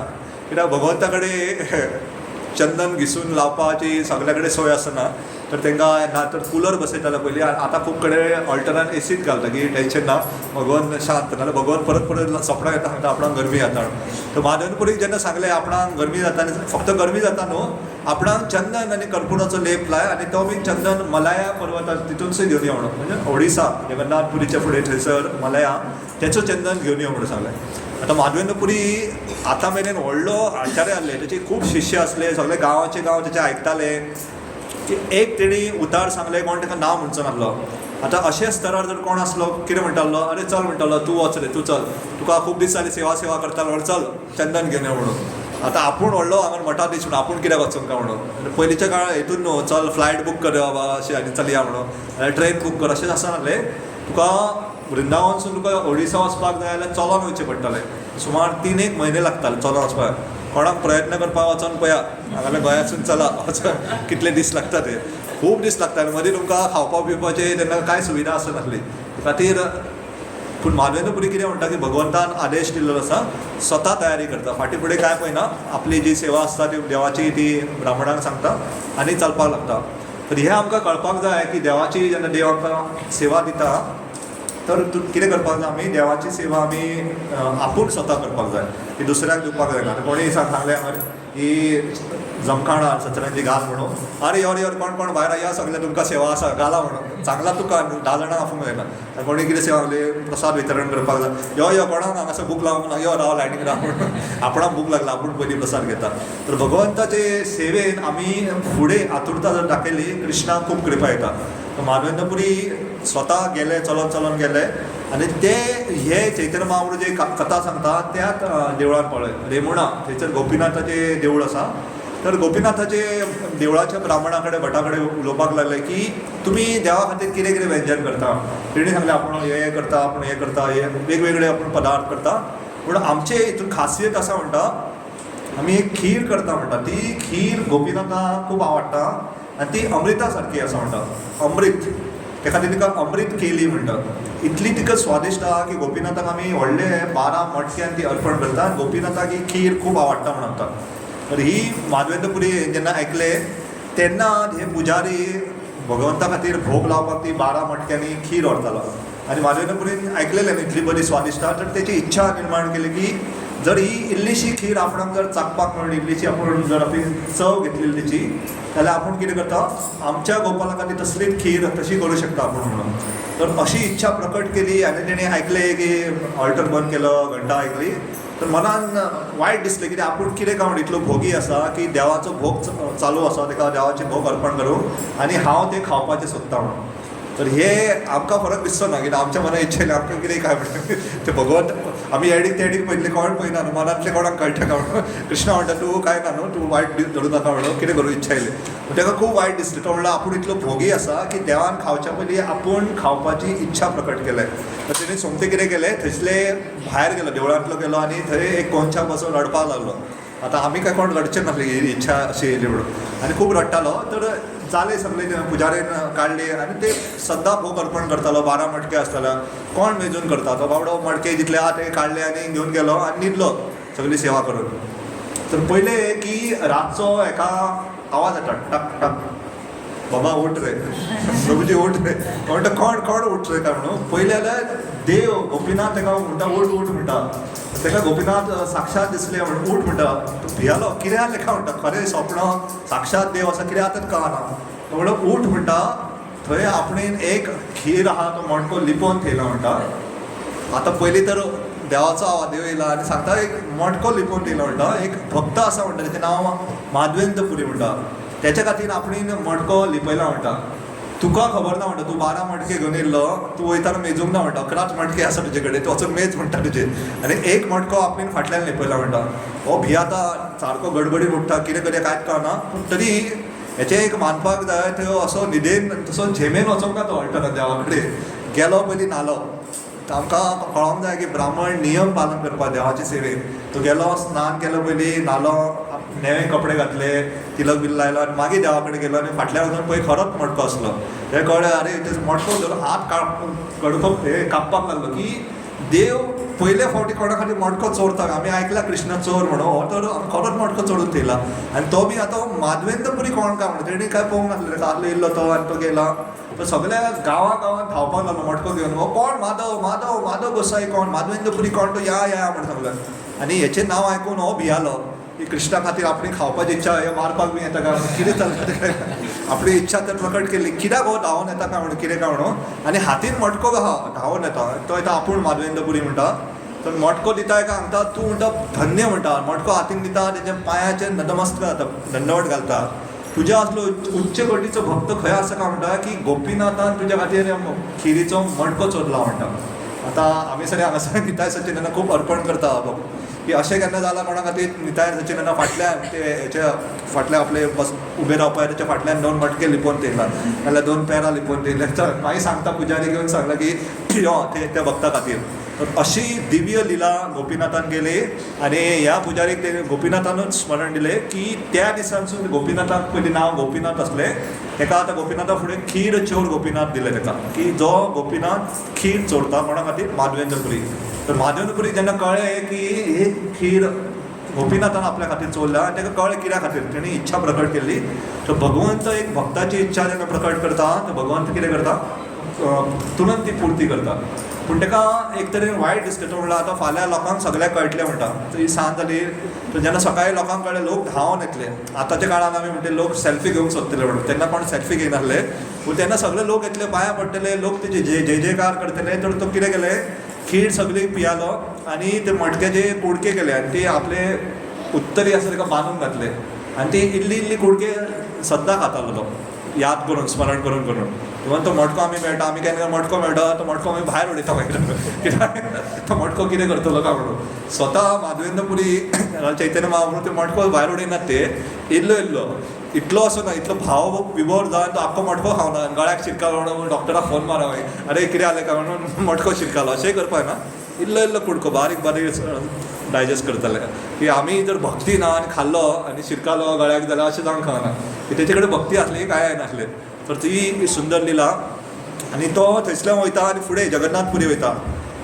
कित्याक भगवंता कडेन चंदन घिसून लावपाची सगल्या कडेन सोय आसना, तर तांकां ना तर कुलर बसयताले पयलीं. आतां खूब कडेन ऑल्टरनेट ACच घालता की टेंशन ना, भगवंत शांत. नाल्यार भगवंत परत परत सपनाक येता सांगता आपणाक गरमी जाता. तर माधवेंद्रपुरीक जेन्ना सांगलें आपणाक गरमी जाता, आनी फक्त गरमी जाता न्हू, आपणाक चंदन आनी कर्पुराचो लेप लाय आनी तो बी चंदन मलाया पर्वता तितूनसूय घेवन यो म्हणून, म्हणजे ओडिसा जगन्नाथपुरीच्या फुडें थंयसर मलाया तेचो चंदन घेवन यो म्हणून सांगलें. आतां माधवेंद्रपुरी आतां मेरेन व्हडलो आचार्य आसले, तेचे खूब शिश्य आसले, सगळे गांवाचे गांव तेचे आयकताले. एक तेणी उतार सांगलें, कोण ताका नांव म्हणचो नासलो. आतां अशे स्तरार जर कोण आसलो कितें म्हणटालो, अरे चल म्हणटालो, तूं वच रे, तूं चल, तुका खूब दीस जाली सेवा करतालो, चल चंदन घेवन यो म्हणून. आतां आपूण व्हडलो हांगा मठांत दिसून आपूण कित्याक वचूंक काय म्हणून. पयलींच्या काळार हितून न्हू, चल फ्लायट बूक कर बाबा अशें आनी चलया म्हणून, ट्रेन बूक कर अशें आसनासलें. तुका वृंदावनसून तुका ओडिसा वचपाक जाय जाल्यार चलोन वयचें पडटालें. सुमार 3-1 म्हयने लागताले चलोन वचपाक. कोणाक प्रयत्न करपाक वचोन पळया, हांगाल्या गोंयासून चला कितले दीस लागता ते, खूब दीस लागता. आनी मदीं तुमकां खावपा पिवपाचे तेन्ना कांय सुविधा आसनासली खातीर. पूण माधवेंद्रपुरी कितें म्हणटा की भगवंतान आदेश दिल्लो आसा, स्वता तयारी करता, फाटीं फुडें कांय पळयना, आपली जी सेवा आसता ती देवाची ती ब्राह्मणांक सांगता आनी चलपाक लागता. तर हें आमकां कळपाक जाय की देवाची जेन्ना देव आमकां सेवा दिता, तर कितें करपाक जाय, आमी देवाची सेवा आमी आपूण स्वता करपाक जाय, ती दुसऱ्याक दिवपाक जायना. कोणीय सांगलें ही जमखाणां सतरंजी घाल म्हणून, अरे योर कोण कोण भायर या, सगळे तुमकां सेवा आसा घाला म्हणून सांगला. तुका 10 जाणांक आपूंक जायना. कोणी कितें सेवा लागली, प्रसाद वितरण करपाक जाय, यो कोणाक हांगासर बूक लावंक ना, यो राव लायनीक राव म्हणून आपणाक बूक लागला, आपूण पयलीं प्रसाद घेता. तर भगवंताचे सेवेन आमी फुडें आतुरता जर दाखयली, कृष्णाक खूब कृपा येता. माधवेंद्रपुरी स्वता गेले, चलोन गेले आनी ते हे चैतन्य महाप्रभू जे कथा सांगता त्याच देवळान पळय रेमुणा, थंयसर गोपीनाथाचें देवूळ आसा. तर गोपीनाथाचे देवळाच्या ब्राह्मणा कडेन भटा कडेन उलोवपाक लागले की तुमी देवा खातीर कितें कितें व्यंजन करता. तेणी सांगलें आपूण हे करता, आपूण हे करता, हे वेगवेगळे आपूण पदार्थ करता, पूण आमचे हितून खासियत आसा म्हणटा, आमी एक खीर करता म्हणटा. ती खीर गोपीनाथाक खूब आवडटा आनी ती अमृता सारकी आसा म्हणटा. अमृत, ते खातीर तिका अमृत केली म्हणटा. इतली तिका स्वादिश्ट आहा की गोपीनाथाक आमी व्हडले 12 मटक्यान ती अर्पण करता. गोपीनाथाक ही खीर खूब आवडटा म्हणून म्हणटा. तर ही माधवेंद्रपुरी जेन्ना आयकले तेन्ना हे पुजारी भगवंता खातीर भोग लावपाक ती 12 मटक्यांनी खीर व्हरतालो. आनी माधवेंद्रपुरीन आयकलेलें इतली बरी स्वादिश्ट आहा, तर तेची इच्छा निर्माण केली की जर ही इल्लीशी खीर आपणाक जर चाखपाक मेळ्ळी, इल्लीशी आपूण जर आपली चव घेतलेली तेची, जाल्यार आपूण कितें करता, आमच्या गोपाला खातीर तसलीच खीर तशी करूं शकता आपूण म्हणून. तर अशी इच्छा प्रकट केली आनी तेणें आयकलें की ऑल्टर बंद केलो, घंटा आयकली. तर मनान वायट दिसलें कित्याक आपूण कितें काय म्हण इतलो भोगी आसा की देवाचो भोग चालू आसा, ताका देवाचे भोग अर्पण करूं आनी हांव तें खावपाचें सोदता म्हणून. तर हे आमकां फरक दिसचो ना, कित्याक आमच्या मनान इच्छेलें आमकां कितें काय म्हणटा ते भगवंत आमी एडीक तेडीक पयलीं कोण पळयना न्हू, मनांतलें कोणाक कळटा काय म्हणून. कृष्णा म्हणटा तूं काय ना न्हू, तूं वायट धरूं नाका म्हणून कितें करूं इच्छा येयली. ताका खूब वायट दिसलें. तो म्हणलो आपूण इतलो भोगी आसा की देवान खावच्या पयलीं आपूण खावपाची इच्छा प्रकट केल्या. तर तेणी सोमतें कितें केलें, थंयसले भायर गेलो, देवळांतलो गेलो आनी थंय एक कोणशाक बसून रडपाक लागलो. आतां आमी काय कोण रडचे नासले, ही इच्छा अशी येयली म्हणून, आनी खूब रडटालो. तर जाले सगळे पुजारीन काडली आनी ते सद्दां भोग अर्पण करतालो. 12 मटके आसताले, कोण मेजून करता, तो बाबडो मटके जितले आहा ते काडले आनी घेवन गेलो आनी न्हिदलो सगळी सेवा करून. तर पयलें की रातचो एका आवाज येता टक टक बाबा उठ रे प्रभुजी उठ रे म्हणटा कोण कोण उठ रे काय म्हणून पयलीं जाल्यार देव गोपीनाथ ताका म्हणटा उठ उठ म्हणटा ताका गोपीनाथ साक्षात दिसले म्हणून उठ म्हणटा तो भियालो कितें जालें काय म्हणटा खरें स्वप्न साक्षात देव आसा कितें जाता कळना तो म्हणलो उठ म्हणटा थंय आपणेन एक खीर आहा तो मणको लिपोवन थेयला म्हणटा आतां पयलीं तर देवाचो देव येयला आनी सांगता एक मणको लिपोवन थेयला म्हणटा एक भक्त आसा म्हणटा तेचें नांव माधवेंद्र पुरी म्हणटा त्याच्या खातीर आपणेन मणको लिपयला म्हणटा तुका खबर ना म्हणटा तूं 12 मणके घेवन येयल्लो तूं वयताना मेजूंक ना म्हणटा 11 मणके आसा तुजे कडेन तूं वचून मेज म्हणटा तुजे आनी एक मणको आपणेन फाटल्यान लिपयला म्हणटा हो भियाता सारको गडबडीत उठता कितें करें कांयच कळना पूण तरी हेचें एक मानपाक जाय थंय असो न्हिदेन तसो झेमेन वचोंक ना तो हळटना देवा कडेन गेलो पयलीं न्हालो आमकां कळोंक जाय की ब्राह्मण नियम पालन करपा देवाचे सेवेक तो गेलो स्नान केलो पयलीं न्हालो नेवे कपडे घातले तिलक बिल लायलो आनी मागीर देवा कडेन गेलो आनी फाटल्यान वचून पळय खरोच मटको आसलो हे कळ्ळें अरे मटको धरून हात कडको हे कापपाक लागलो की देव पयले फावटी कोणा खातीर मटको चोरता आमी आयकला कृष्ण चोर म्हणून हो तर खरोच मटको चोरून थेयला आनी तो बी आतां माधवेंद्र पुरी कोण काय म्हणून तेणी काय पळोवंक नासलें आसलो येयल्लो तो आनी तो गेला तो सगळ्या गांवांत धांवपाक लागलो मटको घेवन हो कोण माधव माधव माधव गोसाई कोण माधवेंद्र पुरी कोण तो या या म्हणून सांगलो आनी हेचें नांव आयकून हो भियालो की कृष्णा खातीर आपली खावपाची इच्छा हे मारपाक बी येता काय कितें चलता आपली इच्छा तर प्रकट केली कित्याक हो धांवून येता काय म्हणून कितें काय म्हणून आनी हातीन मटको आहा धांवून येता तो येता आपूण माधवेंद्र पुरी म्हणटा तर मटको दिता एका सांगता तूं म्हणटा धन्य म्हणटा मटको हातीन दिता तेच्या पांयाचेर नतमस्तक जाता दंडवट घालता तुज्या असलो उच्च कोटीचो भक्त खंय आसा काय म्हणटा की गोपीनाथान तुज्या खातीर खिरीचो मटको चोरला म्हणटा आतां आमी सगळे हांगासर निताय सचिनांना खूब अर्पण करता की अशें केन्ना जालां कोणा खातीर निताय सचिनांना फाटल्यान ते हेच्या फाटल्यान आपले बस उबे रावपाक तेच्या फाटल्यान 2 मटके लिपोवन थेयला नाल्यार 2 पेरां लिपोवन थेयले तर मागीर सांगता पुजारी घेवन सांगला की यो ते त्या भक्ता खातीर तर अशी दिव्य लिला गोपीनाथान केली आनी ह्या पुजारीक ते गोपीनाथानूच स्मरण दिलें की त्या दिसांसून गोपीनाथाक पयलीं नांव गोपीनाथ आसलें ताका आतां गोपीनाथा फुडें खीर चोर गोपीनाथ दिलें ताका की जो गोपीनाथ खीर चोरता कोणा खातीर माधवेंद्र पुरी तर माधवेंद्र पुरी जेन्ना कळ्ळें की ही खीर गोपीनाथान आपल्या खातीर चोरल्या आनी ताका कळ्ळें कित्या खातीर तेणी इच्छा प्रकट केल्ली तर भगवंत एक भक्ताची इच्छा जेन्ना प्रकट करता तर भगवंत कितें करता तुरंत ती पुर्ती करता पूण ताका एक तरेन वायट दिसता तो म्हणल्यार आतां फाल्यां लोकांक सगळ्याक कळटलें म्हणटा ही सांज जाली तर जेन्ना सकाळीं लोकांक कळ्ळें लोक धांवून येतले आतांच्या काळान आमी म्हणटे लोक सेल्फी घेवंक सोदतले म्हणून तेन्ना कोण सेल्फी घेयनासले पूण तेन्ना सगळे लोक येतले पांयां पडटले लोक तेजे जय जयकार करतले तर तो कितें केलें खीर सगळी पियालो आनी ते मटक्याचे कुडके केले आनी ती आपले उत्तरी आसा ताका बांदून घातले आनी ती इल्ली इल्ली कुडके सद्दां खातालो तो याद करून स्मरण करून करून इवन तो मटको आमी मेळटा आमी केन्ना मटको मेळटा तो मटको आमी भायर उडयता मागीर कित्याक तो मटको कितें करतलो काय म्हणून स्वता माधवेंद्र पुरी चैतन्य महाप्रभू ते मटको भायर उडयनात ते इल्लो इल्लो इतलो असो ना इतलो भाव विभोर जावन तो आख्खो मटको खावना गळ्याक शिरकालो म्हणून डॉक्टराक फोन मारप अरे कितें जालें काय म्हणून मटको शिरकालो अशेंय करपाक ना इल्लो इल्लो कुडको बारीक बारीक डायजेस्ट करतले की आमी जर भक्ती ना आनी खाल्लो आनी शिरकालो गळ्याक जाल्यार अशें जावंक खावना की तेचे कडेन भक्ती आसली काय नासले तर ती सुंदर लिला आनी तो थंयसल्यान वयता आनी फुडें जगन्नाथ पुरी वयता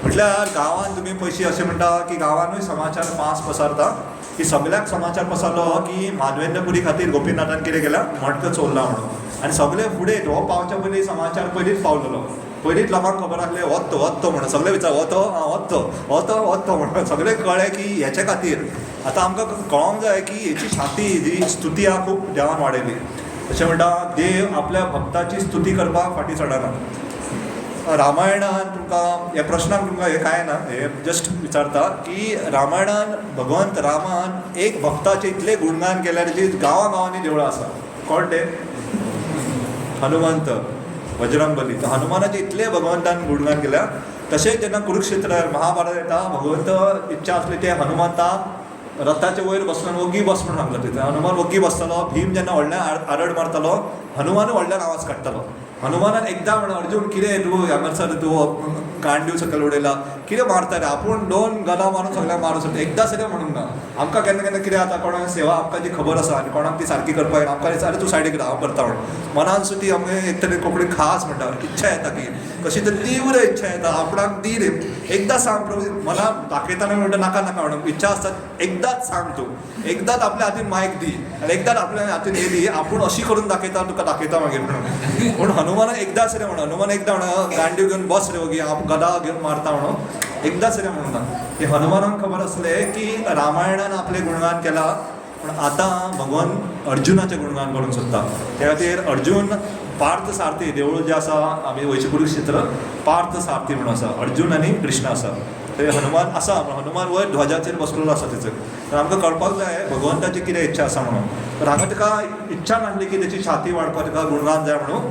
म्हटल्यार गांवांत तुमी पयशी अशें म्हणटा की गांवांनूय समाचार मास पसारता की सगळ्याक समाचार पसरलो की माधवेंद्र पुरी खातीर गोपीनाथान कितें केलां मटको चोरला म्हणून आनी सगळे फुडें हो पावच्या पयलीं समाचार पयलींच पावलेलो पयलींच लोकांक खबर आसलें वत्तो वत्तो म्हणून सगळे विचार वतो वत्तो वतो वत्तो म्हणून सगळे कळ्ळें की हेचे खातीर आतां आमकां कळोंक जाय की हेची छाती जी स्तुती आहा खूब देवान वाडयली अशें म्हणटा देव आपल्या भक्ताची स्तुती करपाक फाटीं चडना रामायणान तुमकां ह्या प्रश्नाक तुमकां हें कांय ना हे जस्ट विचारता की रामायणान भगवंत रामान एक भक्ताचे इतले गुणगान केल्यार जी गांवां गांवांनी देवळां आसा कोण ते हनुमंत बजरंगबली तर हनुमानाचे इतले भगवंतान गुणगान केल्या तशेंच जेन्ना कुरुक्षेत्रार महाभारत येता भगवंत इच्छा आसली ते हनुमंताक रथाचे वयर बसून वग्गी बस म्हणून सांगता थंय हनुमान वग्गी बसतलो भीम जेन्ना व्हडल्यान आरड मारतलो हनुमानूय व्हडल्यान आवाज काडटलो हनुमानान एकदां म्हणून अर्जून कितें तूं हांगासर तूं गांडीव सकयल उडयला कितें मारता रे आपूण 2 गदा मारून सगळ्यांक मारूं शकता एकदां सगळें म्हणूंक ना आमकां केन्ना केन्ना कितें जाता कोणाक सेवा आमकां जी खबर आसा आनी कोणाक ती सारकी करपाक येना आमकां दिसता अरे तूं सायडीक राव हांव करता म्हणून मनान सुद्दां ती आमगे एक तरेन कोंकणी खास म्हणटा इच्छा येता की कशी तर तीव्र इच्छा येता आपणाक दी रे एकदां सांग प्रभू मला दाखयताना म्हणटा नाका नाका म्हणून इच्छा आसता एकदांच सांग तूं एकदांच आपल्या हातीन मायक दी आनी एकदांच आपल्या हातीन हे दी आपूण अशी करून दाखयता तुका दाखयता मागीर म्हणून पूण हनुमानाक एकदांच रे म्हणून हनुमान एकदां म्हणून गांडीव घेवन बस रे ओगी हांव गदा घेवन मारता म्हणून एकदांच रे म्हणून ना हे हनुमानाक खबर आसलें की रामायणान आपलें गुणगान केलां पूण आतां भगवान अर्जुनाचें गुणगान करूंक सोदता त्या खातीर अर्जून पार्थ सारथी देवूळ जें आसा आमी वयचे कुरुक्षेत्र पार्थ सारथी म्हणून आसा अर्जून आनी कृष्ण आसा ते हनुमान आसा हनुमान वयर ध्वजाचेर बसलेलो आसा तेचो तर आमकां कळपाक जाय भगवंताची कितें इच्छा आसा म्हणून तर हांगा तिका इच्छा नासली की तेची छाती वाडपाक तिका गुणगान जाय म्हणून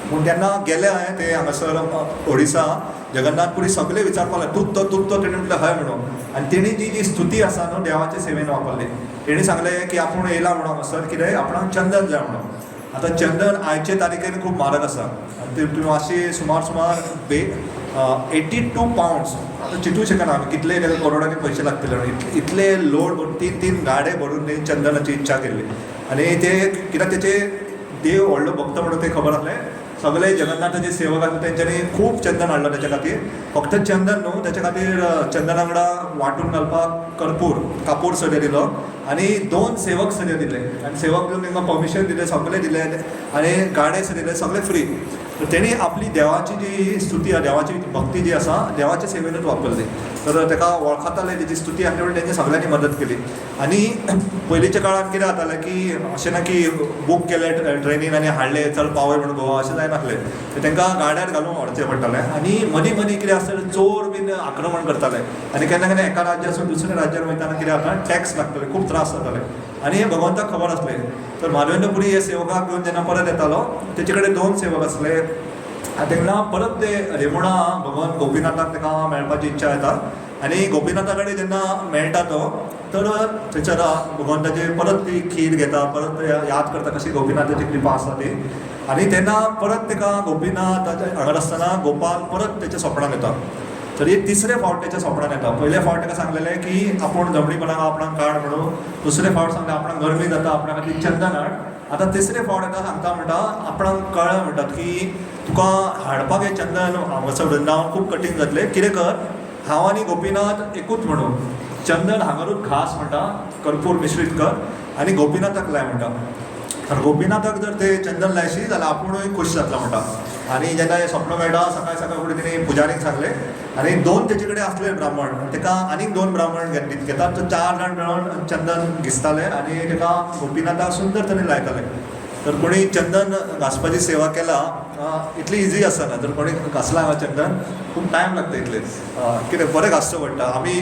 पूण तेन्ना गेले हांवें ते हांगासर ओडिसा जगन्नाथपुरी सगळे विचारपाक लागले तूत तो तेणी म्हटलें हय म्हणून आनी तेणी जी स्तुती आसा न्हू देवाचे सेवेन वापरली तेणी सांगलें की आपूण येयला म्हणून हांगासर कितें आपणाक चंदन जाय म्हणून आतां चंदन आयचे तारीखेन खूब म्हारग आसा आनी ते मातशी सुमार 82 पावंड्स आतां चिंतूं शकना आमी कितले तेका करोडांनी पयशे लागतले म्हणून इतले लोड तीन गाडे भरून तेणी चंदनाची इच्छा केल्ली आनी ते कित्याक तेचे देव व्हडलो भक्त म्हणून ते खबर आसलें सगळे जगन्नाथाचे सेवक आसा तेंच्यांनी खूब चंदन हाडलो तेच्या खातीर फक्त चंदन न्हू तेच्या खातीर चंदना वांगडा वांटून घालपाक कापूर सडे दिलो आनी 2 सेवक सडे दिले आनी सेवक घेवन तांकां परमिशन दिलें सगळें दिलें आनी गाडे दिले सगळें फ्री तर तेणी आपली देवाची जी स्तुती आसा देवाची भक्ती जी आसा देवाच्या सेवेनूच वापरली तर ताका वळखताले तेची स्तुती आसली म्हणून तेंची सगळ्यांनी मदत केली आनी पयलींच्या काळान कितें जातालें की अशें ना की बूक केले ट्रेनीन आनी हाडले चल पावय म्हणून गोवा अशें जायनासलें तर तांकां गाड्यार घालून व्हरचें पडटालें आनी मदीं कितें आसतालें चोर बीन आक्रमण करताले आनी केन्ना केन्ना एका राज्यासून दुसऱ्या राज्यार वयताना कितें जाता टॅक्स लागताले खूब त्रास जाताले आनी हें भगवंताक खबर आसलें तर माधवेंद्रपुरी हे सेवकाक घेवन जेन्ना परत येतालो तेचे कडेन 2 सेवक आसले आनी तेन्ना परत ते रेमुणा भगवान गोपीनाथाक ताका मेळपाची इच्छा येता आनी गोपीनाथा कडेन जेन्ना मेळटा तो तर थंयसर भगवंताची परत ती खीर घेता परत याद करता कशी गोपीनाथाची कृपा आसा ती आनी तेन्ना परत ताका गोपीनाथाच्या हांगार आसतना गोपाल परत तेच्या स्वप्नान येता तर हे 3रे फावट तेच्या स्वप्नान येता पयले फावट ताका सांगलेलें की आपूण जमणीपणाक आपणाक काड म्हणून 2रे फावट सांगलें आपणाक गरमी जाता आपणा खातीर चंदन हाड आतां 3रे फावट येता सांगता म्हणटा आपणाक कळ्ळें म्हणटात की तुका हाडपाक हें चंदन हांगासर वृंदावन खूब कठीण जातलें कितें कर हांव आनी गोपीनाथ एकूच म्हणून चंदन हांगारूच घास म्हणटा कर्पूर मिश्रीत कर आनी गोपीनाथाक लाय म्हणटा आनी गोपीनाथाक जर ते चंदन लायशी जाल्यार आपुणूय खूश जातलो म्हणटा आनी जेन्ना हें स्वप्न मेळटा सकाळ फुडें तिणें पुजारीक सांगलें आनी 2 तेचे कडेन आसले ब्राह्मण ताका आनीक 2 ब्राह्मण घेतात तर 4 जाण मेळून चंदन घिसताले आनी ताका गोपीनाथाक सुंदर तरेन लायताले तर कोणी चंदन घासपाची सेवा केला इतली इजी आसना जर कोणी घासला हांगा चंदन खूब टायम लागता इतलेच कितें बरें घासचो पडटा आमी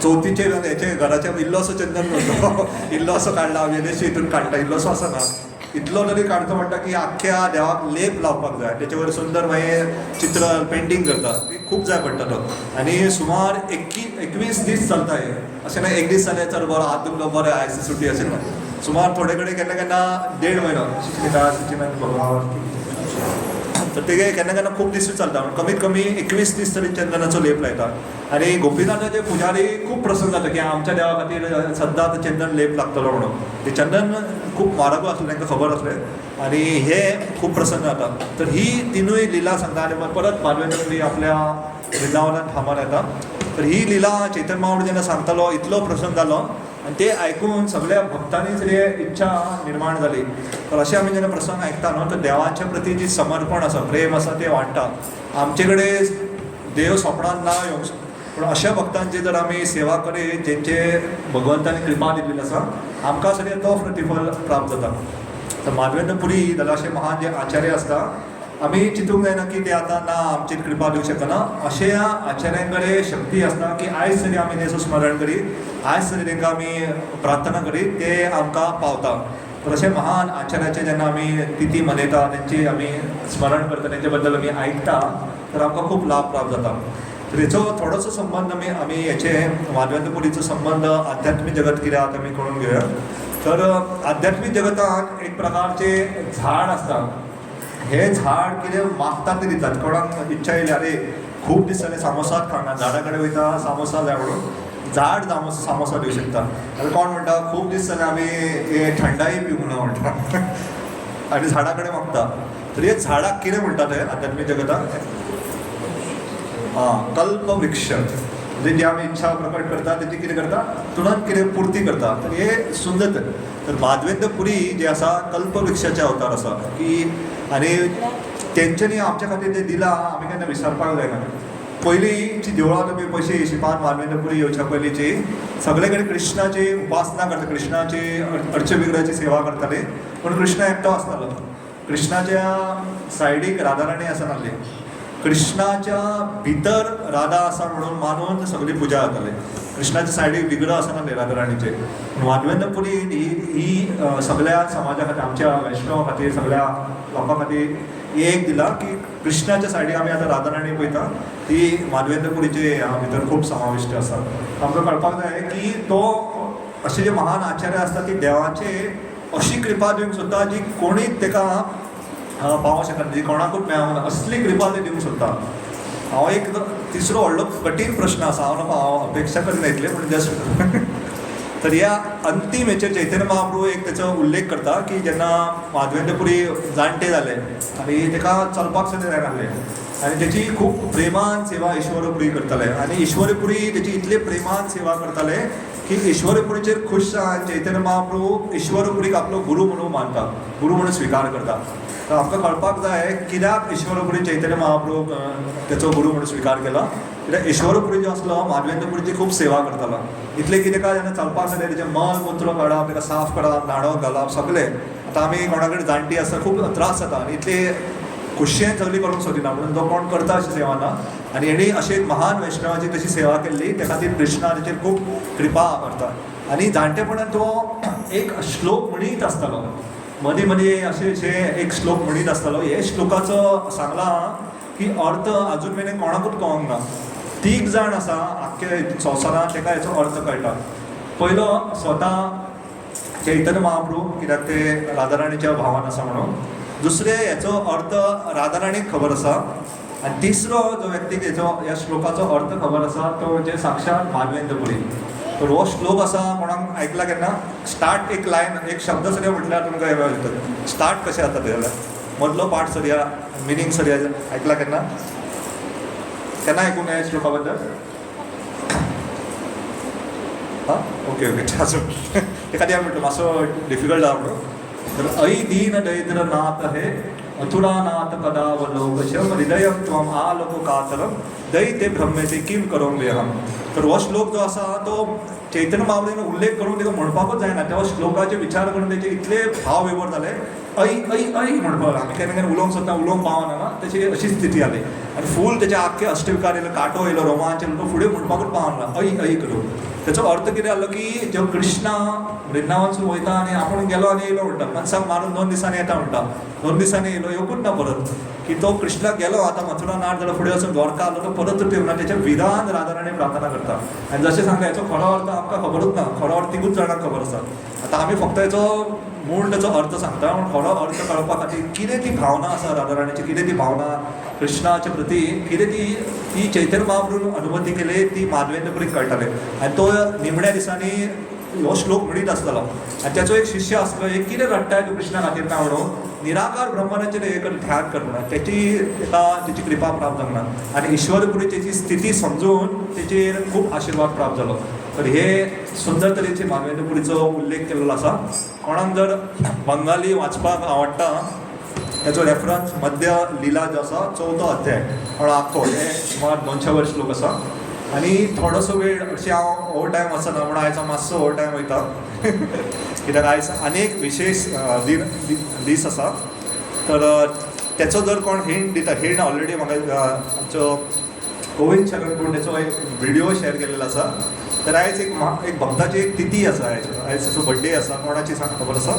चवथीचे हेचे घराचे इल्लोसो चंदन करता इल्लोसो काडला आमी इल्लेशे हितून काडटा इल्लोसो आसना इतलो तरी काडचो पडटा की आख्या देवाक लेप लावपाक जाय तेचे वयर सुंदर मागीर चित्र पेंटींग करता खूब जाय पडटा तो आनी सुमार 21 दीस चलता हे अशें ना एक दीस जालें चल बरो हात दुखलो बरें आयज सुटी अशें ना सुमार थोडे कडेन केन्ना 1.5 म्हयनो सुचिता तर ते केन्ना खूब दीस चलता कमीत कमी 21 दीस तरी चंदनाचो लेप लायता आनी गोपीनाथाचे पुजारी खूब प्रसन्न जाता की आमच्या देवा खातीर सद्दां चंदन लेप लागतलो म्हणून ते चंदन खूब म्हारग आसलें तांकां खबर आसलें आनी हे खूब प्रसन्न जाता तर ही तिनूय लिला सांगता आनी परत माधवेंद्रपुरी आपल्या वृंदावनांत थांबोन येता तर ही लिला चैतन्य महाप्रभू जेन्ना सांगतालो इतलो प्रसन्न जालो आनी ते आयकून सगळ्या भक्तांनीच इच्छा निर्माण जाली तर अशें आमी जेन्ना प्रसंग आयकता न्हू तर देवाच्या प्रती जी समर्पण आसा प्रेम आसा तें वाडटा आमचे कडेन देव स्वप्नांत ना येवंक पूण अशा भक्तांची जर आमी सेवा करीत जेंचे भगवंतानी कृपा दिल्ली आसा आमकां सगळें तो प्रतिफल प्राप्त जाता तर माधवेंद्रपुरी जाल्यार अशे महान जे आचार्य आसता आमी चिंतूंक जायना की ते आतां ना आमचेर कृपा दिवंक शकना अशा आचार्यां कडेन शक्ती आसता की आयज तरी आमी तेचो स्मरण करीत आयज तरी तांकां आमी प्रार्थना करीत ते आमकां पावता तर अशे महान आचार्याचे जेन्ना आमी तिथी मनयता तेंची आमी स्मरण करता तेंचे बद्दल आमी आयकता तर आमकां खूब लाभ प्राप्त जाता तर हेचो थोडोसो संबंध आमी हेचे माधवेंद्रपुरीचो संबंध आध्यात्मीक जगत कितें आसा आमी कळून घेवया तर आध्यात्मीक जगतांत एक प्रकारचे झाड आसता हे झाड कितें मागता ते दितात कोणाक इच्छा येयली अरे खूब दीस जाले सामोसाच खावना झाडा कडेन वयता सामोसा जाय म्हणून झाड सामोसा दिवं शकता. आतां कोण म्हणटा खूब दीस जाले आमी हे थंडाई पिवंक ना म्हणटा आनी झाडा कडेन मागता. तर हे झाडाक कितें म्हणटा ते आध्यात्मीक जगताक कल्पवृक्ष, म्हणजे जी आमी इच्छा प्रकट करता तेची कितें करता तुरंत कितें पुर्ती करता. तर हे सुंदर. तर माधवेंद्र पुरी जे आसा कल्पवृक्षाचे अवतार आसा की आनी तेंच्यांनी आमच्या खातीर तें दिलां आमी केन्ना विसरपाक जायना. पयलींची देवळां तुमी पयशी हिशोबान माधवेंद्र पुरी येवच्या पयलींची सगळे कडेन कृष्णाची उपासना करता, कृष्णाची अर्चविग्रहाची सेवा करताले. पूण कृष्ण एकटो आसतालो. कृष्णाच्या सायडीक राधाराणी आसनासली. कृष्णाच्या भितर राधा आसा म्हणून मानून सगळी पुजा जाताली. कृष्णाच्या सायडीक विग्रह आसनासले राधाराणीचे. माधवेंद्र पुरी ही सगळ्या समाजा खातीर आमच्या वैष्णव खातीर सगळ्या लोकां खातीर एक दिला की कृष्णाच्या सायडीक आमी आतां राधाराणी पळयता ती माधवेंद्र पुरीचे भितर खूब समाविष्ट आसा. आमकां कळपाक जाय की तो अशे जे महान आचार्य आसता ती देवाचे अशी कृपा दिवंक सोदता जी कोणीच ताका पावोंक शकना, जी कोणाकूच मेळना असली कृपा ते दिवंक सोदता. हांव एक तिसरो व्हडलो कठीण प्रश्न आसा, हांव अपेक्षा करिना इतले पूण जस्ट तर ह्या अंतीम हेचेर चैतन्य महाप्रभू एक तेचो उल्लेख करता की जेन्ना माधवेंद्र पुरी जाणटे जाले आनी ताका चलपाक सुद्दां जायनासलें आनी तेची खूब प्रेमान सेवा ईश्वरपुरी करताले. आनी ईश्वरपुरी तेची इतले प्रेमान सेवा करताले की ईश्वरपुरीचेर खूश जावन चैतन्य महाप्रभू ईश्वरपुरीक आपलो गुरू म्हणून मानता, गुरू म्हणून स्विकार करता. तर आमकां कळपाक जाय कित्याक ईश्वरपुरी चैतन्य महाप्रभू तेचो गुरू म्हणून स्विकार केला. कित्याक ईश्वरपुरी जो आसलो माधवेंद्र पुरीची खूब सेवा करतालो. इतले की ताका जेन्ना चलपाक जालें तेजें मल मूत्र काडप, ताका साफ करप, न्हाणप घालप सगळें. आतां आमी कोणा कडेन जाणटी आसता खूब त्रास जाता आनी इतले खुशयेन सगळी करूंक सोदिना म्हणून तो कोण करता अशी सेवा ना. आनी हेणी अशी महान वैष्णवाची तशी सेवा केल्ली त्या खातीर कृष्णा तेचेर खूब कृपा करता. आनी जाणटेपणान तो एक श्लोक म्हणीत आसतालो, मदीं मदीं अशे एक श्लोक म्हणीत आसतालो. हे श्लोकाचो सांगला की अर्थ अजून मेरेन कोणाकूच कळोंक ना. 3 जाण आसा आख्ख्या संवसारांत ताका हेचो अर्थ कळटा. पयलो स्वता चैतन्य महाप्रभू, कित्याक ते राधाराणीच्या भावान आसा म्हणून. दुसरे हेचो अर्थ राधाराणीक खबर आसा. आनी तिसरो जो व्यक्तीक ह्या श्लोकाचो अर्थ खबर आसा तो म्हणजे साक्षात माधवेंद्र पुरी. तर हो श्लोक आसा कोणाक आयकला केन्ना स्टार्ट एक लायन एक शब्द सरिया म्हटल्यार तुमकां हे जाता स्टार्ट कशें जाता ते जाल्यार मदलो पार्ट सरिया मिनींग सरिया आयकला केन्ना आयकूंक ह्या श्लोका बद्दल ओके अजून एखादी हांवें म्हटलं मातसो डिफिकल्ट जाला म्हणून. तर ऐ दीन दैद्र नाथ हे अथुरानाथ कदावलोकशम हृदयं त्वम् आलोको कातरम दैते ब्रह्मेते किम करोम्यहम. तर हो श्लोक जो आसा तो चैतन्य महाप्रभून उल्लेख करून ताका म्हणपाकूच जायना. त्या श्लोकाचे विचार करून तेचे इतले भाव विभोर जाले. ऐ ऐ ऐ म्हणपाक आमी केन्ना केन्ना उलोवंक सोदता उलोवंक पावना ना तशी अशी स्थिती जाली. आनी फूल तेचे आख्खे अष्टविकार येयलो, कांटो येयलो, रोमांच येयलो, तो फुडें म्हणपाकूच पावना ऐ ऐ करून. तेचो अर्थ कितें जालो की जो कृष्णा वृंदावनसून वयता आनी आपूण गेलो आनी येयलो म्हणटा, मनशाक मारून 2 दिसांनी येता म्हणटा, 2 दिसांनी येयलो येवकूच ना परत. की तो कृष्णाक गेलो आतां मथुरा नाड जाल्यार फुडें वचून द्वारका आलो तो परत येवना. तेच्या विधान राधाराणी प्रार्थना करता. आनी जशें सांगता हेचो खरो अर्थ आमकां खबरूच ना, खरो अर्थ 3 जाणांक खबर आसा. आतां आमी फक्त हेचो मूळ तेचो अर्थ सांगता पूण खरो अर्थ कळपा खातीर कितें ती भावना आसा राधाराणीची, कितें ती भावना कृष्णाचे प्रती, कितें ती चैतन्य महाप्रभून अनुभूती केली ती माधवेंद्र पुरीक कळटाले. आनी तो निमण्या दिसांनी हो श्लोक म्हणीत आसतालो. आनी त्याचो एक शिष्य आसलो, एक कितें रडटाय तूं कृष्णा खातीर काय म्हणून निराकार ब्रह्मनाचेर एक ध्यान करना, तेची कृपा प्राप्त जावना. आनी ईश्वरपुरीची स्थिती समजून तेचेर खूब आशिर्वाद प्राप्त जालो. तर हे सुंदर तरेचे माधवेंद्र पुरीचो उल्लेख केल्लो आसा. कोणाक जर बंगाली वाचपाक आवडटा त्याचो रेफरन्स मध्य लिला जो आसा 4थो अध्याय म्हणून आख्खो हे सुमार 200 वर श्लोक आसा. आनी थोडोसो वेळ अशें हांव ओवर टायम वचना म्हणून आयज हांव मातसो ओवर टायम वयता कित्याक आयज आनीक विशेश दीस आसा. तर तेचो जर कोण हिंट दिता, हिंट ऑलरेडी म्हाका आमचो गोविंद शरण तेचो एक व्हिडिओ शेअर केलेलो आसा. तर आयज एक भक्ताची एक तिथी आसा, आयज ताचो बर्थडे आसा. कोणाची सांग खबर आसा?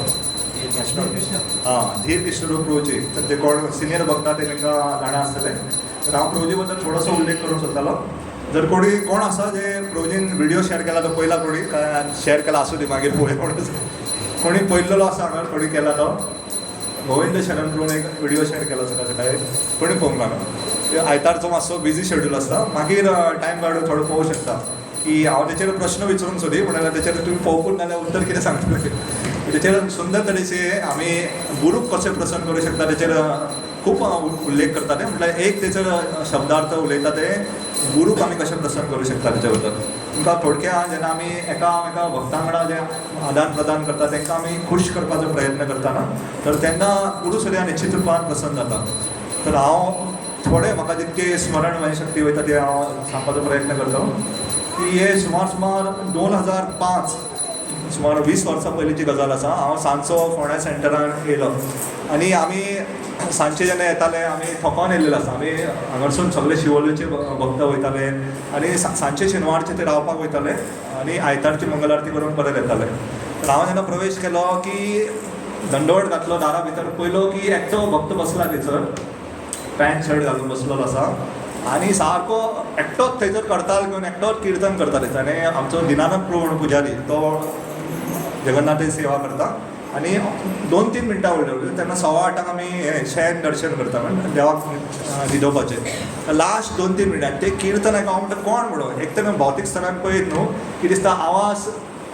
धीर कृष्णरूप प्रभूची. तर ते कोण सिनियर भक्त ते तांकां जाणा आसतले. तर हांव प्रभूजी बद्दल थोडोसो उल्लेख करूंक सोदतालो. जर कोण आसा जे प्रभूजीन व्हिडिओ शेअर केला तो पयला कोणी काय शेअर केला आसूं दी मागीर पळय कोणी पयलेलो आसा हांगा कोणी केला तो गोविंद शरण प्रभून एक व्हिडिओ शेअर केला सकाळी सकाळी कोणी पळोवंक ना. आयतारचो मातसो बिजी शेड्यूल आसता, मागीर टायम काडून थोडो पळोवंक शकता. की हांव तेचेर प्रश्न विचारूंक सोदी म्हणाल्यार तेचेर तुमी पळोवपूच नाल्यार उत्तर कितें सांगतले. तेचेर सुंदर तरेचे आमी गुरूक कशें प्रसन्न करूं शकता तेचेर खूब उल्लेख करता ते. म्हटल्यार एक तेचो शब्दार्थ उलयता ते गुरूक आमी कशें प्रसन्न करूं शकता तेच्या बद्दल. तुमकां थोडक्यात जेन्ना आमी एका भक्तां वांगडा जें आदान प्रदान करता तांकां आमी खूश करपाचो प्रयत्न करतना तर तेन्ना गुरू सुद्दां निश्चित रुपान प्रसन्न जाता. तर हांव थोडे म्हाका जितके स्मरण शक्ती वयता ते हांव सांगपाचो प्रयत्न करता की हे सुमार 2005 सुमार 20 वर्सां पयलींची गजाल आसा. हांव सांजचो फोंड्या सेंटरान येयलो आनी आमी सांजचे जेन्ना येताले आमी थकोन येयल्लेले आसा. आमी हांगारसून सगळे शिवोलेचे भक्त वयताले आनी सांजचे शेनवारचे ते रावपाक वयताले आनी आयतारची मंगल आरती करून परत येताले. तर हांव जेन्ना प्रवेश केलो की दंडवट घातलो दारा भितर पयलो की एकटो भक्त बसला थंयसर पॅन्ट शर्ट घालून बसलेलो आसा आनी सारको एकटोच थंयसर करताल घेवन एकटोच किर्तन करता थंयसर. आनी आमचो दिनानंद प्रभू म्हणून पुजारी तो जगन्नाथाची सेवा करता आनी 2-3 मिनटां उरलेली तेन्ना 8:15 आमी शेण दर्शन करता म्हणजे देवाक न्हिदोवपाचें. लास्ट 2-3 मिनटां ते किर्तन हांव म्हणटा कोण म्हणून एक तर भौतीक स्तरान पळयत न्हू की दिसता आवाज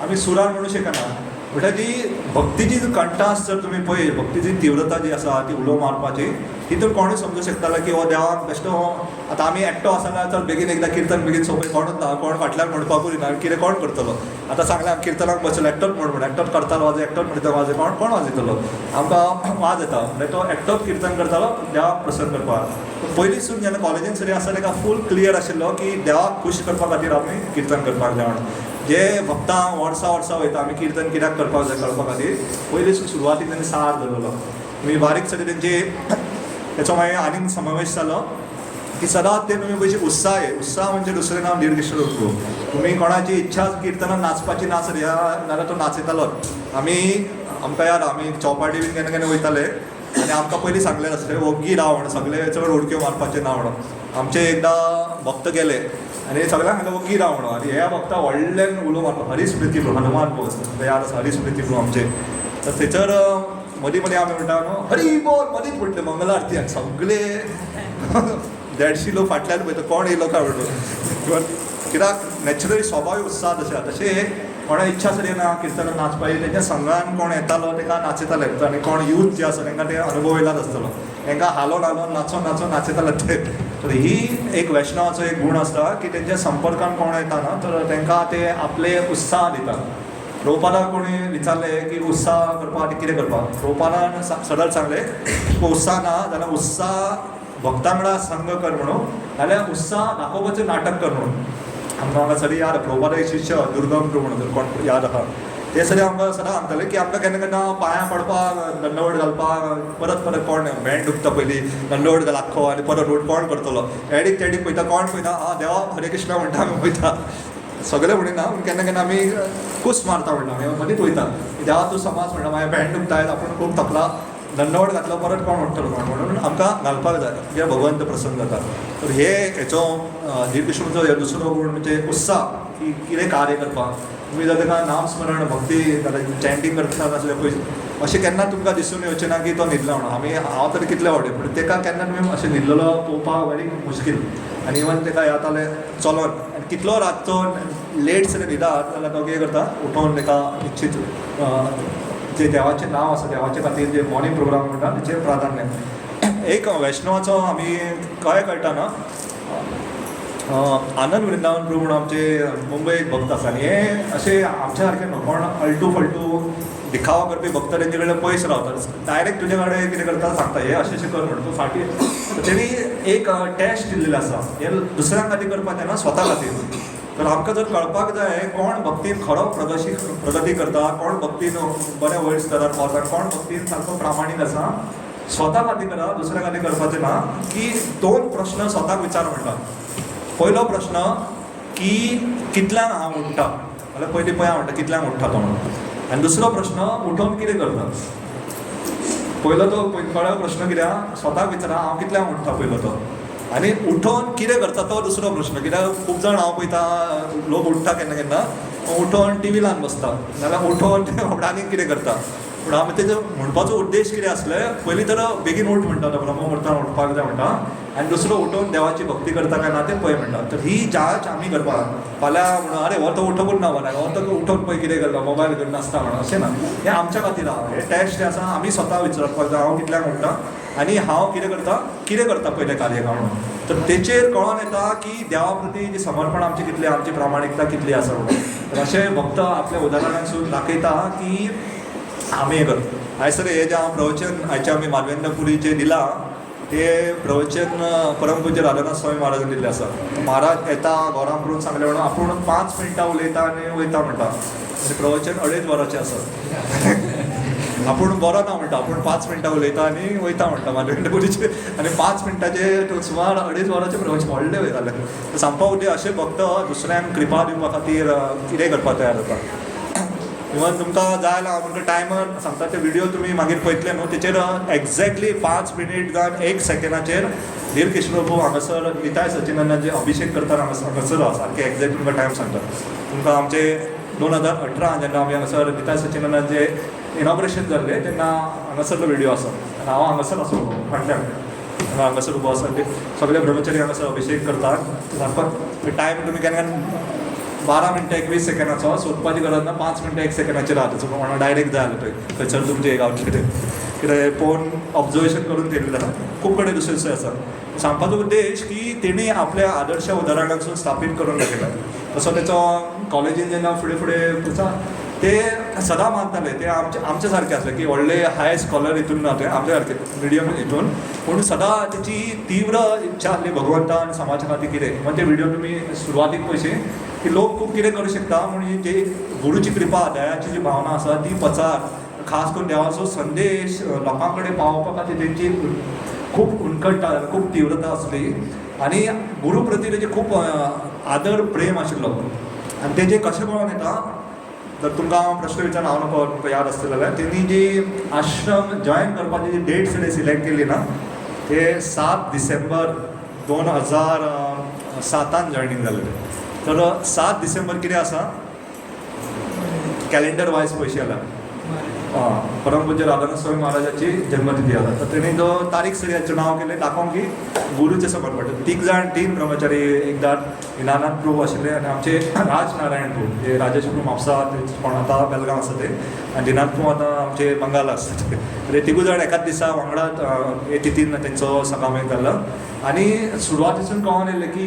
आमी सुरान म्हणूं शकना. म्हटल्यार जी भक्तीची कंठास जर तुमी पळय भक्तीची तीव्रता जी आसा ती उलो मारपाची तितून कोणूय समजूं शकतालो की हो देवाक बेश्टो आतां आमी एकटो आसना तर बेगीन एकदां किर्तन बेगीन सोंपय कोणूच ना कोण फाटल्यान म्हणपाकूच ना कितें कोण करतलो. आतां सांगलें किर्तनाक बसलो एकटोच म्हण एकटोच करतालो वाज एकटोच म्हणटा वाज कोण वाजयतलो आमकां वाज येता. म्हणजे तो एकटोच किर्तन करतालो देवाक प्रसन्न करपाक. पयलींसून जेन्ना कॉलेजीन सरी आसता तेका फूल क्लियर आशिल्लो की देवाक खूश करपा खातीर आमी किर्तन करपाक जाय म्हणून. जे भक्तां वर्सां वयता आमी किर्तन कित्याक करपाक जाय कळपा खातीर पयलींसून सुरवातीक तेणें सार धरलेलो. तुमी बारीक सारी तेंची तेचो मागीर आनीक समावेश जालो की सदांच ते तुमी पयशे उत्साह म्हणजे दुसरें नांव निर्दिश्ट प्रभू. तुमी कोणाची इच्छा किर्तनान नाचपाची नाच जाल्यार तो नाचयतालोच. आमकां याद आमी चौपाटी बीन केन्ना केन्ना वयताले आनी आमकां पयलीं सांगलेलें आसलें ओग्गी राव म्हणून सगळे चड उडक्यो मारपाचें ना म्हणून. आमचे एकदां भक्त गेले आनी सगळ्यांक सांगलें ओग्गी राव म्हणून आनी ह्या भक्ता व्हडल्यान उलो मारलो हरिस्मृती प्रभू हनुमान बोस याद आसा हरिस्मृती प्रभू आमचे. तर थंयसर मदीं आमी म्हणटा न्हू हरी बोल मदींच म्हणटले मंगल आरती आनी सगळे 150 लोक फाटल्यान पळयता कोण येयलो काय म्हणून. कित्याक नॅचरली स्वभावी उत्साह तशें कोणा इच्छा सरी ना किर्तनान नाचपाची तेंच्या संघान कोण येतालो ताका नाचयताले आनी कोण यूथ जे आसा तांकां ते अनुभव येयलाच आसतलो तांकां हालोवन नाचोन नाचयताले ते. तर ही एक वैष्णवाचो एक गूण आसता की तेंच्या संपर्कान कोण येता ना तर तांकां ते आपले उत्साह दितात. प्रभुपादाक कोणी विचारलें की उत्साह करपा खातीर कितें करपाक. प्रभुपादान सरळ सांगलें उत्साह ना जाल्यार उत्साह भक्तां वांगडा संग कर म्हणून नाल्यार उत्साह दाखोवपाचें नाटक कर म्हणून. आमकां हांगा सरी याद प्रभुपादा एक शिश्य दुर्गम प्रभू म्हणून जर कोण याद आसा ते सरी आमकां सदां सांगताले की आमकां केन्ना केन्ना पांयां पडपाक दंडवट घालपाक परत कोण बँड दुखता पयलीं दंडवट घाल आख्खो आनी परत रोड कोण करतलो एडीक तेडीक पळयता कोण पळयता देवा हरे कृष्णा म्हणटा आमी पळयता सगळे म्हणिना केन्ना केन्ना आमी कुस मारता म्हणटा आमी मदींच वयता देवा तूं समाज म्हणटा म्हाज्या बँड दुखता आपूण खूब थकला दंडवट घातलो परत कोण उठतलो म्हणून आमकां घालपाक जाय कित्याक भगवंत प्रसन्न जाता. तर हेचो श्रीकृष्णाचो हे दुसरो गूण म्हणजे उत्साह की कितें कार्य करपाक. तुमी जर ताका नाम स्मरण भक्ती चॅन्टिंग करता नासलें पयस अशें केन्ना तुमकां दिसून येवचें ना की तो न्हिदला म्हणून. हांव तर कितले व्हडे पूण ताका केन्ना तुमी अशें न्हिदलेलो पळोवपाक व्हेरी मुश्कील. आनी इवन ताका येतालें चलोन आनी कितलो रातचो लेट सगळे न्हिदात जाल्यार तो कितें करता उठोवन ताका निश्चित जे देवाचें नांव आसा देवाचे खातीर जे मॉर्निंग प्रोग्राम म्हणटा तेचेर प्राधान्य. एक वैष्णवाचो आमी कळटा ना आनंद वृंदावन प्रभू म्हणून आमचे मुंबईक भक्त आसा आनी हे अशें आमच्या सारके न्हू कोण अल्टू फल्टू दिखावा करपी भक्त तेंचे कडेन पयस रावता डायरेक्ट तुजे कडेन कितें करता सांगता हे अशें कर म्हणटा तूं फाटीं तेणी एक टेस्ट दिल्लेलें आसा हे दुसऱ्यां खातीर करपाचें ना स्वता खातीर. तर आमकां जर कळपाक जाय कोण भक्तीन खरो प्रगती करता कोण भक्तीन बऱ्या वयर स्तरार पावता कोण भक्तीन सारको प्रामाणीक आसा स्वता खातीर करा दुसऱ्या खातीर करपाचें ना. की 2 प्रश्न स्वताक विचार म्हणटा. पयलो प्रश्न की कितल्यांक हांव उठ्ठा जाल्यार पयलीं पळय हांव म्हणटा कितल्यांक उठ्ठा तो म्हणून आनी दुसरो प्रश्न उठोवन कितें करता. पयलो तो कळ्ळो प्रश्न कित्याक स्वताक विचारा हांव कितल्यांक उठ्ठा पयलो तो आनी उठोवन कितें करता तो दुसरो प्रश्न. कित्याक खूब जाण हांव पळयता लोक उठ्ठा केन्ना केन्ना उठोवन टी व्ही लावन बसता नाल्यार उठोवन आनीक कितें करता. पूण हांव तेजो म्हणपाचो उद्देश कितें आसलें, पयलीं तर बेगीन उठ म्हणटा तो ब्रह्ममुहूर्तान उठपाक जाय म्हणटा, आनी दुसरो उठोवन देवाची भक्ती करता काय ना तें पळय म्हणटा. तर ही जांच आमी करपाक फाल्यां म्हणून अरे हो तो उठोवूच ना मरे, हो तो उठोवन पळय कितें करता, मोबायल घेवन नासता म्हणून, अशें ना. हें आमच्या खातीर आहा. हे टॅस्ट जें आसा आमी स्वता विचारपाक जाय हांव कितल्यांक उठ्ठा आनी हांव कितें करता पयले कार्य म्हणून. तर तेचेर कळोन येता की देवा प्रती जी समर्पण आमची कितली, आमची प्रामाणिकता कितली आसा म्हणून. तर अशें भक्त आपल्या उदाहरणांसून दाखयता की आमी हे करता. आयज सर हे जें हांव प्रवचन आयच्या आमी मालवेंद्र दिलां तें प्रवचन परमपूज्य राधानाथ स्वामी महाराजान दिल्लें आसा. महाराज येता घरां करून सांगलें म्हणून आपूण 5 मिनटां उलयता आनी वयता म्हणटा. आनी प्रवचन 2.5 वरांचें आसा. आपूण बरो ना म्हणटा, आपूण 5 मिनटां उलयता आनी वयता म्हणटा मालवेंद्रपुरीचें. आनी 5 मिनटांचें सुमार 2.5 वरांचें प्रवचन व्हडलें वयतालें. सांगपा उद्देश अशें भक्त दुसऱ्यांक कृपा दिवपा खातीर कितें करपाक तयार जाता. इवन तुमकां जाय जाल्यार हांव तुमकां टायमर सांगता, ते व्हिडिओ तुमी मागीर पळयतले न्हू, तेचेर एक्झॅक्टली 5 मिनीट जावन 1 सेकंडाचेर धीरकृष्ण प्रभू हांगासर निताय सचिनंदान जे अभिषेक करता हांगासर सारकें एक्झॅक्ट तुमकां टायम सांगता. तुमकां आमचे 2018 जेन्ना आमी हांगासर निताय सचिनंदान जे इनॉग्रेशन जाल्लें तेन्ना हांगासरलो व्हिडिओ आसा. आनी हांव हांगासर आसलो फाटल्यान, हांगासर उबो आसा. सगळे ब्रह्मचारी हांगासर अभिषेक करतात. सारको टायम तुमी केन्ना 12 मिनटां 21 सेकंडाचो सोदपाची गरज ना, 5 मिनटां 1 सेकंडाचेर रावता. तुका म्हणून डायरेक्ट जाय जाल्यार थंयसर तुमचे गांवचे कितें पळोवन ऑब्जर्वेशन करून थेयल्लें आसा. खूब कडेन दुसरे दुसरे आसा. सांगपाचो उद्देश की तेणी आपल्या आदर्श उदाहरणांसून स्थापीत करून दाखयला. तसो तेचो कॉलेजीन जेन्ना फुडें फुडें ते सदां मानताले, ते आमचे सारके आसले की व्हडले हाय स्कॉलर हितून ना, ते आमचे सारके मिडियम हितून, पूण सदां तेची तीव्र इच्छा आसली भगवंता आनी समाजा खातीर कितें. म्हणजे ते व्हिडिओ तुमी सुरवातीक पयशे की लोक खूब कितें करूं शकता, म्हणजे जे गुरूची कृपा दयाची जी भावना आसा ती पचार, खास करून देवाचो संदेश लोकां कडेन पावोवपा खातीर तेंची खूब उनकट्टा, खूब तीव्रता आसली. आनी गुरू प्रती तेजे खूब आदर प्रेम आशिल्लो. आनी तेजें कशें कळोन येता, जर तुमकां हांव प्रश्न विचारना, हांव नको तुमकां याद आसतलें जाल्यार, तेणी जी आश्रम जॉयन करपाची जी डेट तेणी सिलेक्ट केली ना, ते 7 डिसेंबर 2007 जॉयनींग जाल्लें. तर 7 डिसेंबर कितें आसा कॅलेंडर वायज पयशे जाल्यार परमपूज्य राधानाथ स्वामी महाराजाची जन्मतिथी आसा. तर तेणी जो तारीख सरी नांव केलें दाखोवंक की गुरूचे समर्पण. 3 ब्रह्मचारी एकदां हिनानाथ प्रभू आशिल्ले आनी आमचे राजनारायण प्रभू, जे राजेश प्रभू म्हापसा कोण आतां बेलगांव आसा ते, आनी दिनाथ प्रभू आतां आमचे बंगाल आसता ते. तर हे 3 जाण एकाच दिसा वांगडाच हे तिथीन तेंचो सकामेळ जाल्लो. आनी सुरवातीसून कळोन येयलें की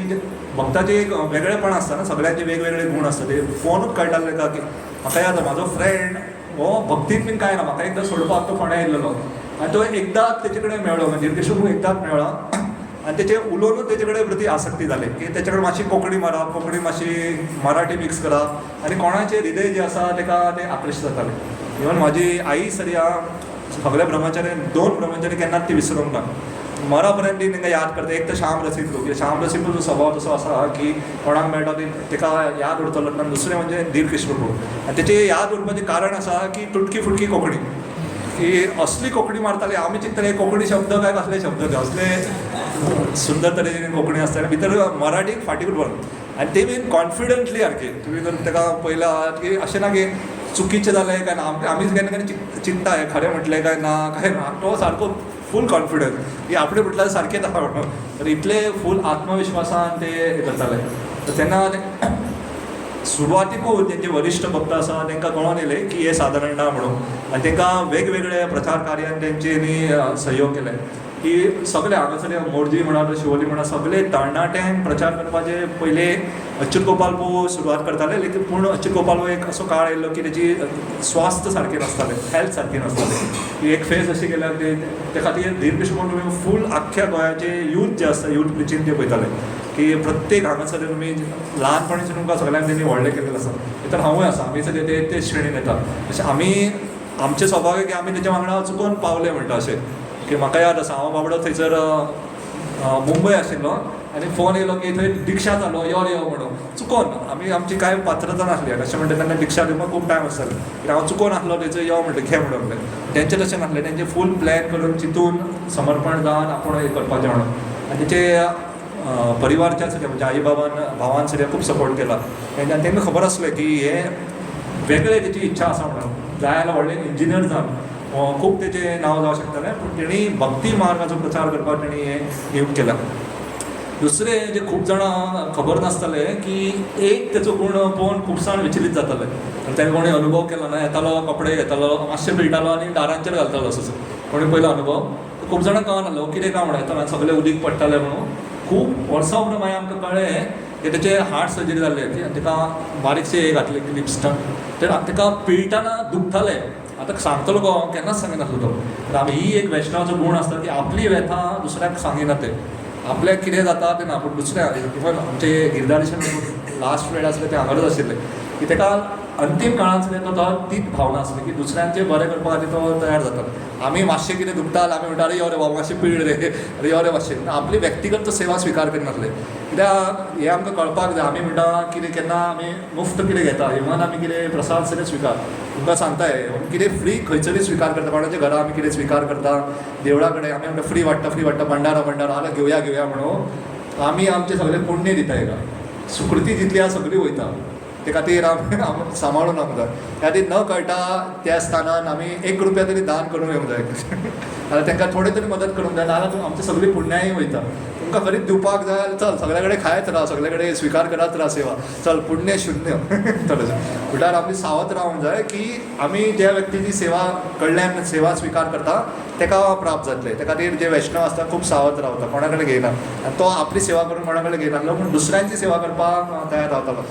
भक्ताचें एक वेगळेपण आसता ना, सगळ्यांचे वेगवेगळे गुण आसता. ते पळोवनूच कळटालें ताका की म्हाका याद म्हाजो फ्रेंड हो भक्तीन बीन कांय ना, म्हाका एकदां सोडपाक तो फोंड्या येयल्लो आनी तो एकदांच तेजे कडेन मेळ्ळो, म्हणजे धीरकृष्ण प्रभू एकदांच मेळ्ळो आनी तेचे उलोवनूच तेजे कडेन प्रती आसक्ती जाली की तेचे कडेन मातशी कोंकणी मारप, कोंकणी मातशी मराठी मिक्स करप, आनी कोणाचें हृदय जें आसा तेका तें आकृश्ट जातालें. इवन म्हाजी आई सरी सगळ्या ब्रह्मचारी 2 ब्रह्मचारी केन्नाच ती विसरूंक ना. मरा पर्यंत ती तांकां याद करता. एक तर श्याम रसीद प्रभू, श्याम रसीद प्रभूचो स्वभाव तसो आसा की कोणाक मेळटा तेका याद उरतलो. आनी दुसरें म्हणजे धीरकृष्ण प्रभू, आनी तेचें याद उरपाचें कारण आसा की तुटकी फुटकी कोंकणी, की असली कोंकणी मारताली. आमी चिंतताले कोंकणी शब्द काय कसले शब्द ते असले सुंदर तरेचे कोंकणी आसता आनी भितर मराठीक फाटीकूच बरोवन, आनी ते बीन कॉन्फिडंटली सारके. तुमी जर ताका पळयला की अशें ना की चुकीचें जालें काय ना, आमीच केन्ना केन्ना चिंतता हें खरें म्हटलें काय ना, तो सारको फूल कॉन्फिडन्स की आपणें म्हटल्यार सारकें आसा म्हणून. तर इतले फूल आत्मविश्वासान ते करताले. तर तेन्ना सुरवातीकूच तेंचे वरिश्ठ भक्त आसा तांकां कळोन येयलें की हे सादारण ना म्हणून. आनी तांकां वेगवेगळे प्रचार कार्यान तेंच्यांनी सहयोग केले की सगळे हांगासर मोरजी म्हणा शिवोली म्हणा सगळे तरणाट्यांक प्रचार करपाचे पयले अच्युत गोपाल प्रभू सुरवात करताले. लेकीन पूण अच्युत गोपाल प्रभू एक असो काळ येयल्लो की तेची स्वास्थ सारकें नासतालें, हेल्थ सारकी नासतालें. की एक फेज अशी केल्या ते खातीर धीरकृष्ण प्रभू तुमी फूल आख्ख्या गोंयाचे यूथ जे आसता, यूथ प्रिचींग ते पळयताले की प्रत्येक हांगासर तुमी ल्हानपणीसून तुमकां सगळ्यांक तेणी व्हडलें केल्लें आसा. तर हांवूय आसा, आमी सगळे ते श्रेणीन येता. अशें आमी आमचें स्वभाव की आमी तेच्या वांगडा चुकोवन पावले म्हणटा अशें. की म्हाका याद आसा हांव बाबडो थंयसर मुंबय आशिल्लो आनी फोन येयलो की थंय डिक्षा जालो यो म्हणून. चुकोन आमची कांय पात्रता नासली. अशें म्हणटा तेन्ना डिक्षा दिवपाक खूब टायम आसतालो. हांव चुकोन आसलो थंयसर यो म्हणटा घे म्हणून. तेंचें तशें नासलें, तेंचें फूल प्लॅन करून चिंतून समर्पण जावन आपूण हें करपाचें म्हणून. आनी तेचे परिवारच्या म्हणजे आई भावान सुद्दां खूब सपोर्ट केला. तांकां खबर आसलें की हे वेगळे तेची इच्छा आसा म्हणून जाय जाल्यार व्हडले इंजिनियर जावन खूब तेचें नांव जावं शकतालें, पूण तेणी भक्ती मार्गाचो प्रचार करपाक तेणी हें येवक केला. दुसरें जे खूब जाणां खबर नासताले की एक तेचो गुण पळोवन खूब जाण विचलीत जाताले. ताणें कोणी अनुभव केलो ना, येतालो कपडे घेतालो, मातशे पिळटालो आनी दारांचेर घालतालो असो कोणी पयलो अनुभव. खूब जाणां कळनासलो कितें काय म्हणून येता सगळे उदीक पडटाले म्हणून. खूब वर्सां उपरांत मागीर आमकां कळ्ळें की तेचे हार्ट सर्जरी जाल्ले, ताका बारीकशे घातले क्लिप्स ताका पिळटाना दुखतालें. आतां सांगतलो गो केन्नाच सांगिनासलो तो. तर आमी ही एक वैष्णवाचो गुण आसता की आपली व्यथा दुसऱ्याक सांगिना ते. आपल्याक कितें जाता तें ना, पूण दुसऱ्याक इवन आमचे गिरदारीशन लास्ट वेळ आसले ते हांगाच आशिल्ले की ताका अंतीम काळांत सुद्दां तो तीच भावना आसली की दुसऱ्यांचें बरें करपा खातीर तो तयार जाता. आमी मातशें कितें दुखता जाल्यार आमी म्हणटा अरे यो रे बाबा मातशें पीळ रे, अरे यो रे मातशें. आपली व्यक्तिगत सेवा स्विकार करिनासले. कित्याक हें आमकां कळपाक जाय. आमी म्हणटा कितें केन्ना आमी मुफ्त कितें घेता, इवन आमी कितें प्रसाद सगळें स्विकार तुमकां सांगता कितें फ्री खंयचरी स्विकार करता. कोणाच्या घरा आमी कितें स्विकार करता, देवळा कडेन आमी म्हणटा फ्री वाडटा भंडारा जाल्यार घेवया म्हणून आमी आमचें सगळें पुण्य दिता हेका. सुकृती जितली आसा सगळी वयता. ते खातीर आमी सांबाळून आमकां जाय. त्या खातीर न कळटा त्या स्थानान आमी 1 रुपया तरी दान करून येवंक जाय. जाल्यार तांकां थोडे तरी मदत करूंक जाय. नाजाल्यार आमची सगळी पुण्याय वयता. तुमकां खरीच दिवपाक जाय चल सगळे कडेन खायत राव, सगळे कडेन स्विकार करत राव सेवा, चल पुण्य शुन्य. म्हटल्यार आमी सावध रावंक जाय की आमी ज्या व्यक्तीची सेवा कडल्यान सेवा स्विकार करता ताका प्राप्त जातले. त्या खातीर जे वैष्णव आसता खूब सावध रावता, कोणा कडेन घेयना. आनी तो आपली सेवा करून कोणा कडेन घेयनासलो, पूण दुसऱ्यांची सेवा करपाक तयार रावतालो.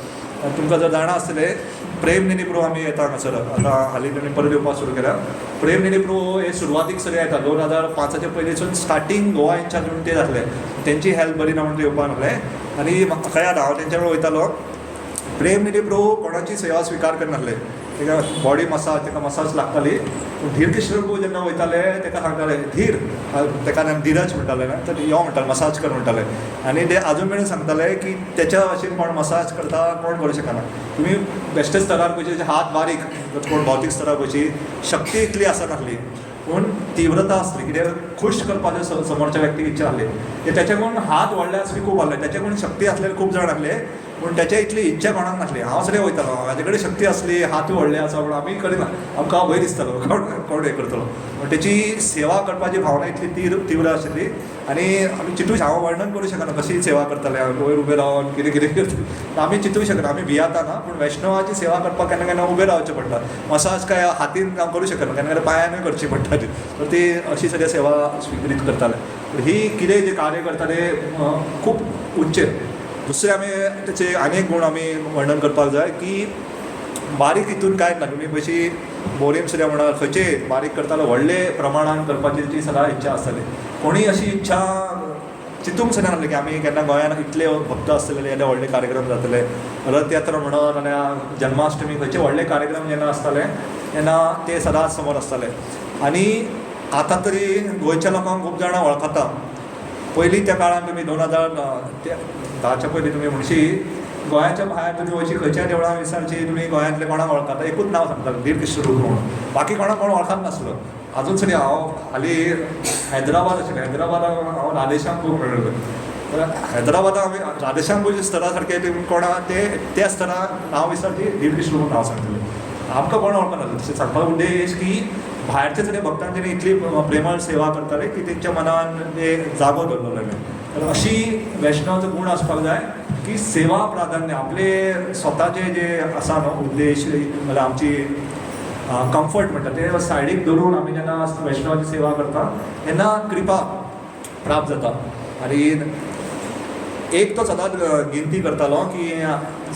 तुमकां जर जाणा आसतलें प्रेम निधी प्रभू आमी येता हांगासर. आतां हालीं ताणें परत येवपाक सुरू केला. प्रेम निधी प्रभू हे सुरवातीक सगळे येता 2005च्या पयलींसून स्टार्टींग गोवा इन्चार्ज म्हणून ते जातले. तेंची हेल्थ बरी ना म्हणून ते येवपाक लागले आनी म्हाका खंय हांव तेंच्या कडेन वयतालो. प्रेम निधी प्रभू कोणाची सेवा स्विकार करनासले. ताका बॉडी मसाज, ताका मसाज लागताली. पूण धीर कृष्ण प्रभू जेन्ना वयताले ताका सांगताले धीर, ताका धीरज म्हणटाले ना, तर यो म्हणटाले मसाज कर म्हणटाले. आनी ते अजून मेरेन सांगताले की तेच्या भाशेन कोण मसाज करता कोण करूं शकना. तुमी बेश्टे स्तरार पयचे हात बारीक, कोण भौतीक स्तरार पयची शक्ती इतली आसनासली पूण तीव्रता आसली. कित्याक खुश करपाचें समोरच्या व्यक्तीक इच्छा आसली. तेचे कोण हात व्हडले आसले खूब आहले, तेचे कोण शक्ती आसलेले खूब जाण आहले, पूण तेच्या इतली इच्छा कोणाक नासली. हांव सगळें वयतालो, म्हाजे कडेन शक्ती आसली, हातूय व्हडले आसा, पूण आमी करिना. आमकां भंय दिसतालो कोण हें करतलो. पूण तेची सेवा करपाची भावना इतली तीव्र आशिल्ली. आनी आमी चिंतूंक हांव वर्णन करूं शकना कशी सेवा करताले. वयर उबे रावन कितें कितें करता आमी चिंतूंक शकना. आमी भियाता ना, पूण वैष्णवाची सेवा करपाक केन्ना केन्ना उबें रावचें पडटा. मसाज काय हातीन हांव करूं शकना, केन्ना केन्ना पांयांनूय करची पडटा ती. तर ती अशी सगळी सेवा स्विकृत करताले. ही कितें जे कार्य करताले खूब उच्च. दुसरे आमी तेचे आनी एक गुण आमी वर्णन करपाक जाय की बारीक हितून कांयच ना. तुमी पयशी बोरीम सुद्दां म्हणा खंयचे बारीक करतालो, व्हडले प्रमाणान करपाची ती सदां इच्छा आसताली. कोणी अशी इच्छा चिंतूंक सुद्दां नासली की आमी केन्ना गोंयांत इतले भक्त आसतले, येदे व्हडले कार्यक्रम जातले. रथ यात्रा म्हणत नाल्यार जन्माष्टमी खंयचे व्हडले कार्यक्रम जेन्ना आसताले तेन्ना ते सदांच समोर आसताले. आनी आतां तरी गोंयच्या लोकांक खूब जाणां वळखता. पयलीं त्या काळान तुमी 2010च्या पयलीं तुमी म्हणशी गोंयाच्या भायर तुमी वयची खंयच्या देवळां विचारची तुमी गोंयांतले कोणाक वळखता, एकूच नांव सांगताले धीर कृष्ण प्रभू म्हणून. बाकी कोणाक कोण वळखत नासलो. अजून सुद्दां हांव हालीं हैदराबाद आशिल्लें, हैदराबादाक हांव राधेश्याम प्रभू म्हणलें. हैदराबादाक आमी राधेश्याम प्रभूच्या स्तरा सारके कोणा त्या स्तरा नांव विचारची धीर कृष्ण प्रभू नांव सांगतलें. आमकां कोण वळखनासलें. तशें सांगपाचो उद्देश की भायरचे सगळे भक्तांची इतली प्रेमळ सेवा करताले की तेंच्या मनान ते जागो धरलो लागले. तर अशी वैष्णवाचो गुण आसपाक जाय की सेवा प्राधान्य. आपले स्वताचे जे आसा न्हू उद्देश म्हणल्यार आमची कम्फर्ट म्हणटा ते सायडीक धरून आमी जेन्ना वैष्णवाची सेवा करता तेन्ना कृपा प्राप्त जाता. आनी एक तो सदांच गिनती करतालो की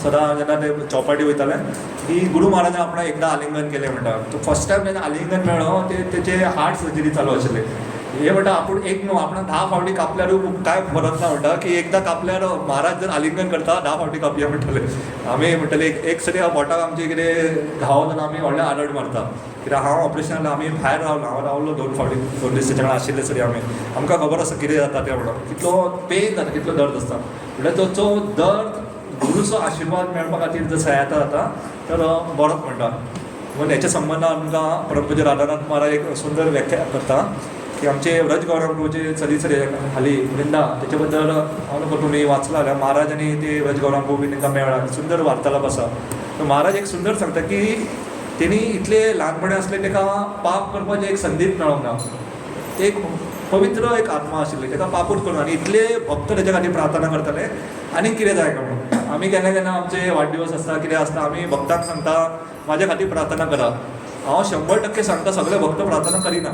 सदां जेन्ना ते चौपाटी वयताले की गुरू महाराजान आपणाक एकदां आलिंगन केलें म्हणटा. तो फर्स्ट टायम जेन्ना आलिंगन मेळ्ळो तेचे हार्ट सर्जरी चालू आशिल्ली. हे म्हणटा आपूण एक न्हू आपणाक 10 फावटी कापल्यार कांय फरक ना म्हणटा की एकदां कापल्यार महाराज जर आलिंगन करता 10 फावटी कापया म्हणटाले. आमी म्हणटाले एक सरी बोटाक आमचे कितें घावो जाल्यार आमी व्हडलें आरड मारता. कित्याक हांव ऑपरेशन आमी भायर रावलो, हांव रावलो 2 फावटी 2 दीस तेच्या वांगडा आशिल्ले सरी आमी. आमकां खबर आसा कितें जाता तें म्हणून, कितलो पेन जाता, कितलो दर्द आसता. म्हणल्यार तो दर्द गुरूचो आशिर्वाद मेळपा खातीर जर सहायता जाता तर बरोच म्हणटा. म्हणून हेच्या संबंदान आमकां परमपूज्य राधानाथ महाराज एक सुंदर व्याख्या करता की आमचे व्रज गौरव प्रभूचे चली हालीं वृंदा तेचे बद्दल हांव तुमी वाचला जाल्यार महाराजांनी ते व्रज गौरव प्रभू तांकां मेळ्ळा. सुंदर वार्तालाप आसा. तर महाराज एक सुंदर सांगता की तेणी इतले ल्हानपणी असले ताका पाप करपाची एक संदीप मेळोंक ना. एक पवित्र एक आत्मा आशिल्ली ताका पापूच करून आनी इतले भक्त तेच्या खातीर प्रार्थना करताले. आनी कितें जाय काय म्हणून आमी केन्ना केन्ना आमचे वाडदिवस आसता कितें आसता आमी भक्तांक सांगता म्हाज्या खातीर प्रार्थना करा. हांव 100% सांगता सगळे भक्त प्रार्थना करिना,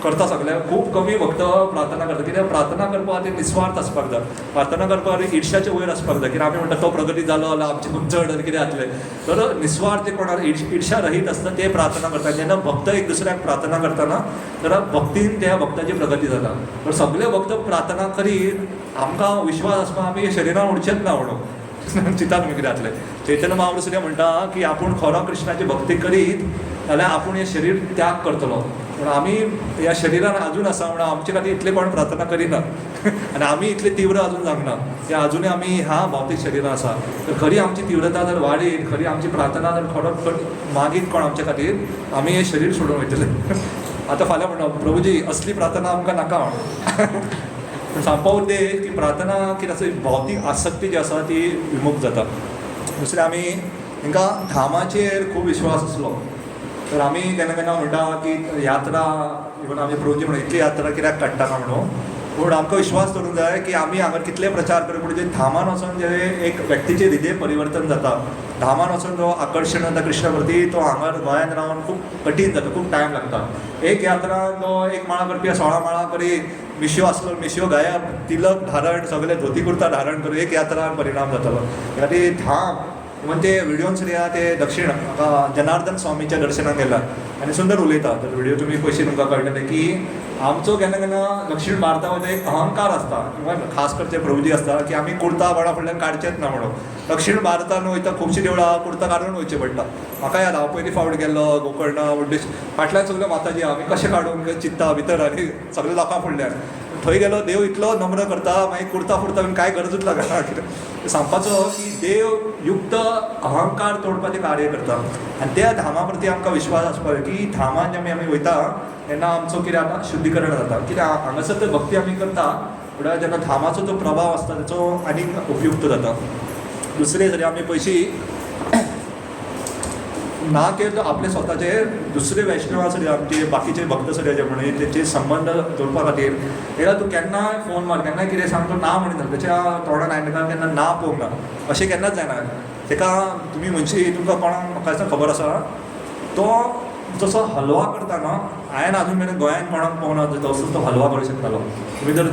करता सगळे खूब कमी भक्त प्रार्थना करता. कित्याक प्रार्थना करपा खातीर निस्वार्थ आसपाक जाय. प्रार्थना करपा खातीर ईर्ष्याचे वयर आसपाक जाय. कित्याक आमी म्हणटा तो प्रगती जालो जाल्यार आमचे खूब चड आनी कितें जातलें. तर निस्वार्थ जे कोणाक ईर्ष्या रहीत आसता ते प्रार्थना करता. जेन्ना भक्त एक दुसऱ्याक प्रार्थना करतना जाल्यार भक्तीन त्या भक्ताची प्रगती जाता. तर सगळे भक्त प्रार्थना करीत आमकां विश्वास आसपाक आमी शरिरान उरचेच ना म्हणून चिंतात कितें जातलें. चैतन्य महाप्रभू सुद्दां म्हणटा की आपूण खरो कृष्णाची भक्ती करीत जाल्यार आपूण हें शरीर त्याग करतलो. पूण आमी ह्या शरिरान अजून आसा म्हणून आमचे खातीर इतले कोण प्रार्थना करिना आनी आमी इतले तीव्र अजून जावना की अजुनूय आमी ह्या भौतीक शरिरान आसा. तर खरी आमची तीव्रता जर वाडीत, खरी आमची प्रार्थना जर खरो मागीत कोण आमचे खातीर आमी हें शरीर सोडून वयतले. आतां फाल्यां म्हणटा प्रभूजी असली प्रार्थना आमकां नाका म्हणून सांगपा उद्देश की प्रार्थना कितें आसा भौतीक आसक्ती जी आसा ती विमुक्त जाता. दुसरें आमी तांकां धामाचेर खूब विश्वास आसलो. तर आमी केन्ना केन्ना म्हणटा की यात्रा इवन आमी प्रभूजी म्हणून इतली यात्रा कित्याक काडटा काय म्हणून. पूण आमकां विश्वास दवरूंक जाय की आमी हांगा कितले प्रचार करप म्हणजे धामान वचून जे एक व्यक्तीचें हृदय परिवर्तन जाता. धामान वचून जो आकर्शण जाता कृष्णा प्रती तो हांगा गोंयांत रावन खूब कठीण जाता, खूब टायम लागता. एक यात्रा तो एक माळा करपी 16 माळा करी मिश्यो आसलो, मिश्यो गायब, तिलक धारण, सगळे धोती कुर्ता धारण करून एक यात्रार परिणाम जातालो. ह्या धाम इवन ते विडियोन सुद्दां ते दक्षिण जनार्दन स्वामीच्या दर्शनाक गेला आनी सुंदर उलयता. तर विडियो तुमी पयशे तुमकां कळटले की आमचो केन्ना केन्ना दक्षिण भारतामध्ये एक अहंकार आसता. इवन खास कर ते प्रभूजी आसता की आमी कुर्ता बाळा फुडल्यान काडचेच ना म्हणून. दक्षिण भारतान वयता खुबशीं देवळां कुर्ता काडून वयचें पडटा. म्हाका याद हांव पयलीं फावट गेल्लो गोकर्णा मुर्डेश फाटल्यान सगळ्यो माताजी आमी कशें काडून चिंत्ता भितर आनी सगळ्या लोकां फुडल्यान. थंय गेलो देव इतलो नम्र करता मागीर कुर्ता फुर्ता बीन कांय गरजूच लागना. कितें सांगपाचो की देव युक्त अहंकार तोडपाचें कार्य करता. आनी त्या धामा प्रती आमकां विश्वास आसपाक जाय की धामान जेन्ना आमी वयता तेन्ना आमचो कितें जाता शुद्धीकरण जाता. कित्याक हांगासर तर भक्ती आमी करता पूण जेन्ना धामाचो जो प्रभाव आसता ताचो आनीक उपयुक्त जाता. दुसरें जरी आमी पयशी ना केलं आपले स्वताचे दुसरे वैष्णव आसले आमचे बाकीचे भक्त सगळे जे म्हणे तेचे संबंध दवरपा खातीर एकदा तूं केन्नाय फोन मार केन्नाय कितें सांगतो ना म्हणटा तेच्या तोंडान हांवें केन्ना ना पळोवंक ना अशें केन्नाच जायना. ताका तुमी म्हणशी तुमकां कोणाक म्हाका दिसता खबर आसा तो जसो हलवा करता न्हू हांवें आजून मेरेन गोंयांत कोणाक पळोवना तसो तो हलवा करूं शकतालो. तुमी जर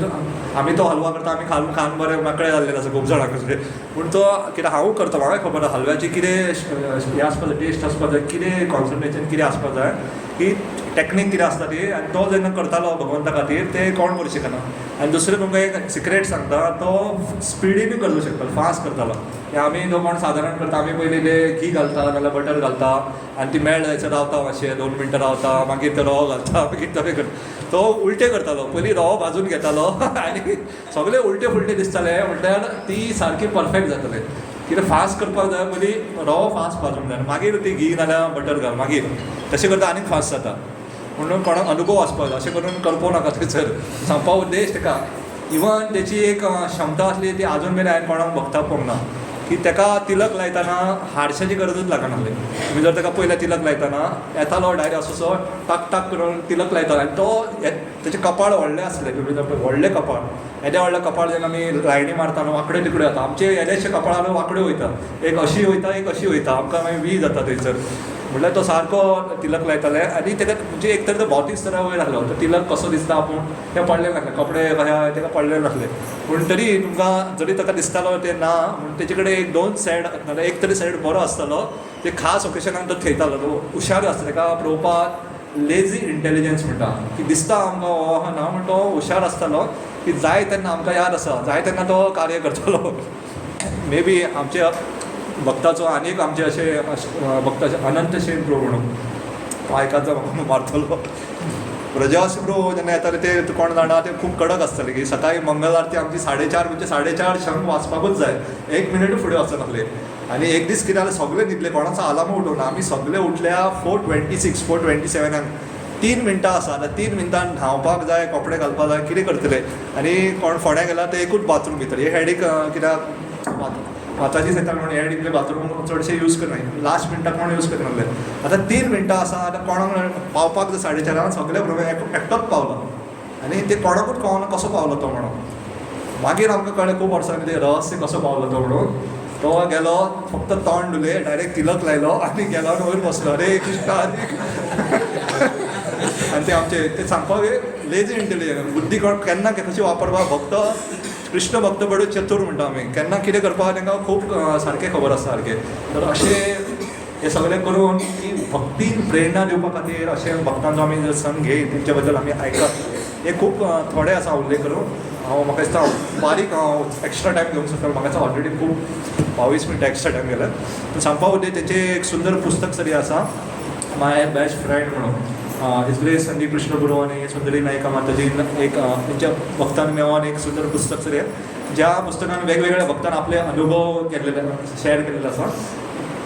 आमी तो हलवा करता आमी खावन खावन बरें मेकळे जाल्ले आसा खूब जाणांक अशें. पूण तो कितें हांवूय करता म्हाका खबर आसा हलव्याची कितें हें आसपाक जाय टेस्ट आसपाक जाय कितें कॉन्सन्ट्रेशन कितें आसपाक जाय की टॅक्नीक कितें आसता ती आनी तो जेन्ना करतालो भगवंता खातीर तें कोण करूं शकना. आनी दुसरें तुमकां एक सिक्रेट सांगता तो स्पिडीनूय करूं शकतालो फास्ट करतालो. आमी तो कोण सादारण करता आमी पयलीं ते घी घालता नाजाल्यार बटर घालता आनी ती मेळ जायसर रावता मातशें 2 मिनटां रावता मागीर तो रवो घालता मागीर तशें करता. तो उलटे करतालो पयलीं रवो भाजून घेतालो आनी सगळे उलटे फुलटे दिसताले म्हटल्यार ती सारकी परफेक्ट जातले. कितें फास्ट करपाक जाय पयलीं रवो फास्ट भाजूंक जाय मागीर ती घी नाल्यार बटर घाल मागीर तशें करता आनीक फास्ट जाता. म्हणून कोणाक अनुभव आसपाक जाय अशें करून करपो नाका थंयसर. सांगपा उद्देश ताका इवन तेची एक क्षमता आसली ती आजून मेरेन हांवें कोणाक भक्ताक पळोवंक ना की ताका तिलक लायतना हारशाची गरजूच लागनासली. तुमी जर ताका पयल्या तिलक लायतना येतालो डायरेक्ट असो टाक टाक करून तिलक लायतालो आनी तो तेचें कपाळ व्हडलें आसलें. तुमी जर व्हडलें कपाळ येदें व्हडलें कपाळ जेन्ना आमी लायणी मारता न्हू वांकडे तिकडे वता आमचे येदेशे कपाळान वांकड्यो वयता एक अशी वयता एक अशी वयता आमकां मागीर वी जाता थंयसर. म्हटल्यार तो सारको तिलक लायताले आनी ताका म्हणजे एक तर तो भौतीक स्तरा वयर आसलो तो तिलक कसो दिसता आपूण तें पडलें नासलें कपडे कशे आहा ताका पडलें नासलें. पूण तरी तुमकां जरी ताका दिसतालो तें ना म्हूण तेचे कडेन एक 2 सायड नाजाल्यार एक तरी सायड बरो आसतालो ते खास ओकेशनाक तो थेयतालो तो हुशार आसता. ताका पळोवपाक लेजी इंटेलिजन्स म्हणटा की दिसता आमकां हो ना म्हूण तो हुशार आसतालो की जाय तेन्ना आमकां याद आसा जाय तेन्ना तो कार्य करतालो. मे बी आमच्या भक्ताचो आनीक आमचे अशे भक्ताचे अनंत शेन प्रभू म्हणून आयकाचो मारतलो. प्रजास प्रभू जेन्ना येताले ते कोण जाणा ते खूब कडक आसताले की सकाळी मंगल आरती आमची 4:30 म्हणजे 4:30 शंख वाचपाकूच जाय 1 मिनिटूय फुडें वचनासले. आनी एक दीस कितें जालें सगळे न्हिदले कोणाचो आलाम उठोवना आमी सगळे उठल्या 4:26 4:27 3 मिनटां आसा आतां 3 मिनटान न्हांवपाक जाय कपडे घालपाक जाय कितें करतले. आनी कोण फोंड्या गेला ते एकूच बाथरूम भितर हे हेडीक कित्याक आतांची येता म्हणून हे इतले बाथरूम चडशे यूज करनाय लास्ट मिनटाक म्हणून यूज करनासले आतां 3 मिनटां आसा आतां कोणाक पावपाक 4:30 सगळे बरोबर एकटोच पावलो आनी ते कोणाकूच कळना कसो पावलो तो म्हणून मागीर आमकां कळ्ळें खूब वर्सांनी ते रहस्य कसो पावलो तो म्हणून तो गेलो फक्त तोंड धुले डायरेक्ट तिलक लायलो आनी गेलो आनी वयर बसलो रे कृष्णा आनी ते आमचे ते सांगपाक लेजी इंटेलिजंट बुद्धी केन्ना कशी वापरपाक भक्त कृष्ण भक्त बडो चतूर म्हणटा आमी केन्ना कितें करपाक तांकां खूब सारकें खबर आसता सारकें तर अशें हे सगळें करून की भक्तीन प्रेरणा दिवपा खातीर अशें भक्तांचो आमी जर संघ घेयत तेंच्या बद्दल आमी आयकत हे खूब थोडे आसा उल्लेख करून म्हाका दिसता बारीक हांव एक्स्ट्रा टायम घेवंक सोदता म्हाका दिसता ऑलरेडी खूब 22 मिनटां एक्स्ट्रा टायम गेले तर सांगपा वयता तेचें एक सुंदर पुस्तक तरी आसा माय बेस्ट फ्रेंड म्हणून हिज ग्रेस संदीप कृष्ण गुरू आनी सुंदरी नायका माताजीन एक तेंच्या भक्तान मेळोन एक सुंदर पुस्तक तरी ज्या पुस्तकान वेगवेगळ्या भक्तान आपले अनुभव केल्लेले शेअर केल्ले आसा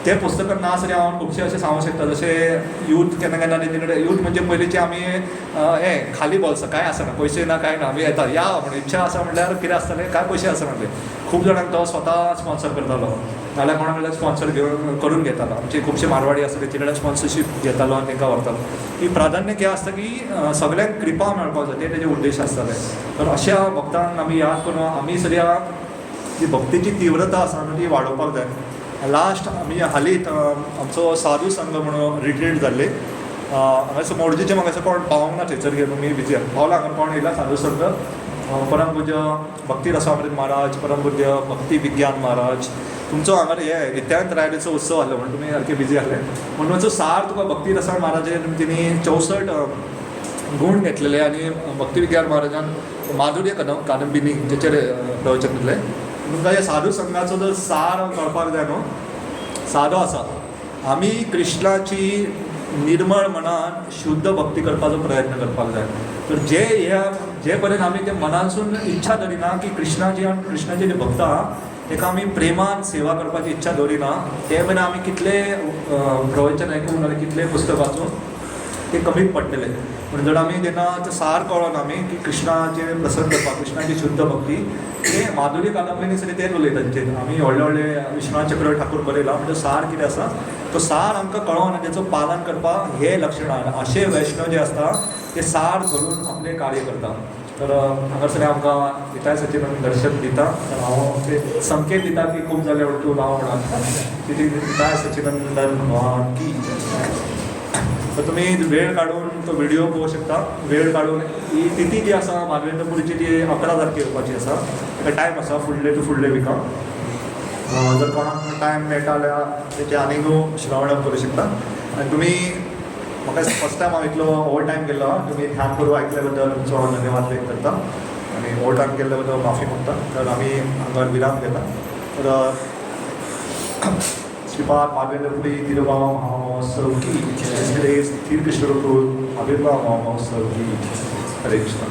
ते पुस्तकान ना सरी हांव खुबशे अशें सांगूंक शकता जशें यूथ केन्ना केन्ना तेंचे कडेन यूथ म्हणजे पयलींचे आमी हें खाली बोल्स काय आसना पयशे ना काय ना आमी येता या म्हणून इच्छा आसा म्हणल्यार कितें आसतालें काय पयशे आसनासले खूब जाणांक तो स्वता स्पॉन्सर करतालो नाल्यार कोणा कडल्यान स्पॉन्सर घेवन करून घेतालो आमचे खुबशे मारवाडी आसा तेंचे कडेन स्पॉन्सरशीप घेतालो आनी तांकां व्हरतालो ही प्राधान्य कितें आसता की सगळ्यांक कृपा मेळपाक जाय ते तेजे उद्देश आसताले तर अशा भक्तांक आमी याद करून आमी सगळ्या जी भक्तीची तीव्रता आसा ती वाडोवपाक जाय लास्ट आमी हालींच आमचो साधू संघ म्हणून रिट्रीट जाल्ले हांगासर मोरजेचे म्हाका कोण पावोंक ना थंयसर गेलो मी बिजी पावला हांगा कोण येयला साधू संघ परम पूज्य भक्ती रसामृत महाराज परम पूज्य भक्ती विज्ञान महाराज तुमचो हांगा हे नित्यानंद रायलेचो उत्सव आहलो म्हणून तुमी सारके बिजी आहले म्हणून जो सार तुका भक्ती रसा महाराजान तेणी 64 गूण घेतलेले आनी भक्ती विज्ञान महाराजान माधुर्य कादंबिनी तेचेर प्रवचन दिलें तुमकां हे साधू संघाचो जर सार कळपाक जाय न्हू सादो आसा आमी कृष्णाची निर्मळ मनान शुद्ध भक्ती करपाचो प्रयत्न करपाक जाय तर जे पर्यंत आमी ते मनानसून इच्छा धरिना की कृष्णाचे जे भक्त आहा ताका आमी प्रेमान सेवा करपाची इच्छा दवरिना ते मेरेन आमी कितले प्रवचन आयकून नाल्यार कितले पुस्तक वाचून ते कमीत पडटले पूण जर आमी जेन्ना ते सार कळोन आमी की कृष्णाचे प्रसन्न करपाक कृष्णाची शुद्ध भक्ती ते माधुरी कादंबिनी सरी तेच उलयता तेचेर आमी व्हडले व्हडले विश्वनाथ चक्र ठाकूर बरयला म्हणजे सार कितें आसा तो सार आमकां कळोन आनी तेचो पालन करपाक हे लक्षणां अशे वैष्णव जे आसता ते सार धरून आपले कार्य करता तर हांगासर आमकां निताय सचिदानंद दर्शन दिता तर हांव ते संकेत दिता की खूब जाले तूं नांव म्हणून ती निताय सचिदानंद भगवान की तर तुमी वेळ काडून तो व्हिडिओ पळोवंक शकता वेळ काडून ही तिथी जी आसा मालवेंद्रपुरीची ती 11 तारखेर येवपाची आसा ताका टायम आसा फुडले टू फुडले विका जर कोणाक टायम मेळटा जाल्यार तेचे आनीक श्रावण करूं शकता आनी तुमी म्हाका फर्स्ट टायम हांव इतलो ओवर टायम केल्लो तुमी ध्यान करून आयकल्या बद्दल तुमचो धन्यवाद व्यक्त करता आनी ओवर टायम केल्ल्या बद्दल माफी मागता तर आमी हांगा विराम घेता तर श्रीपाद मालवेंद्रपुरी तिरुभाव महामहोत्सव की श्री कृष्ण आविर्भाव महोत्सव की हरे कृष्ण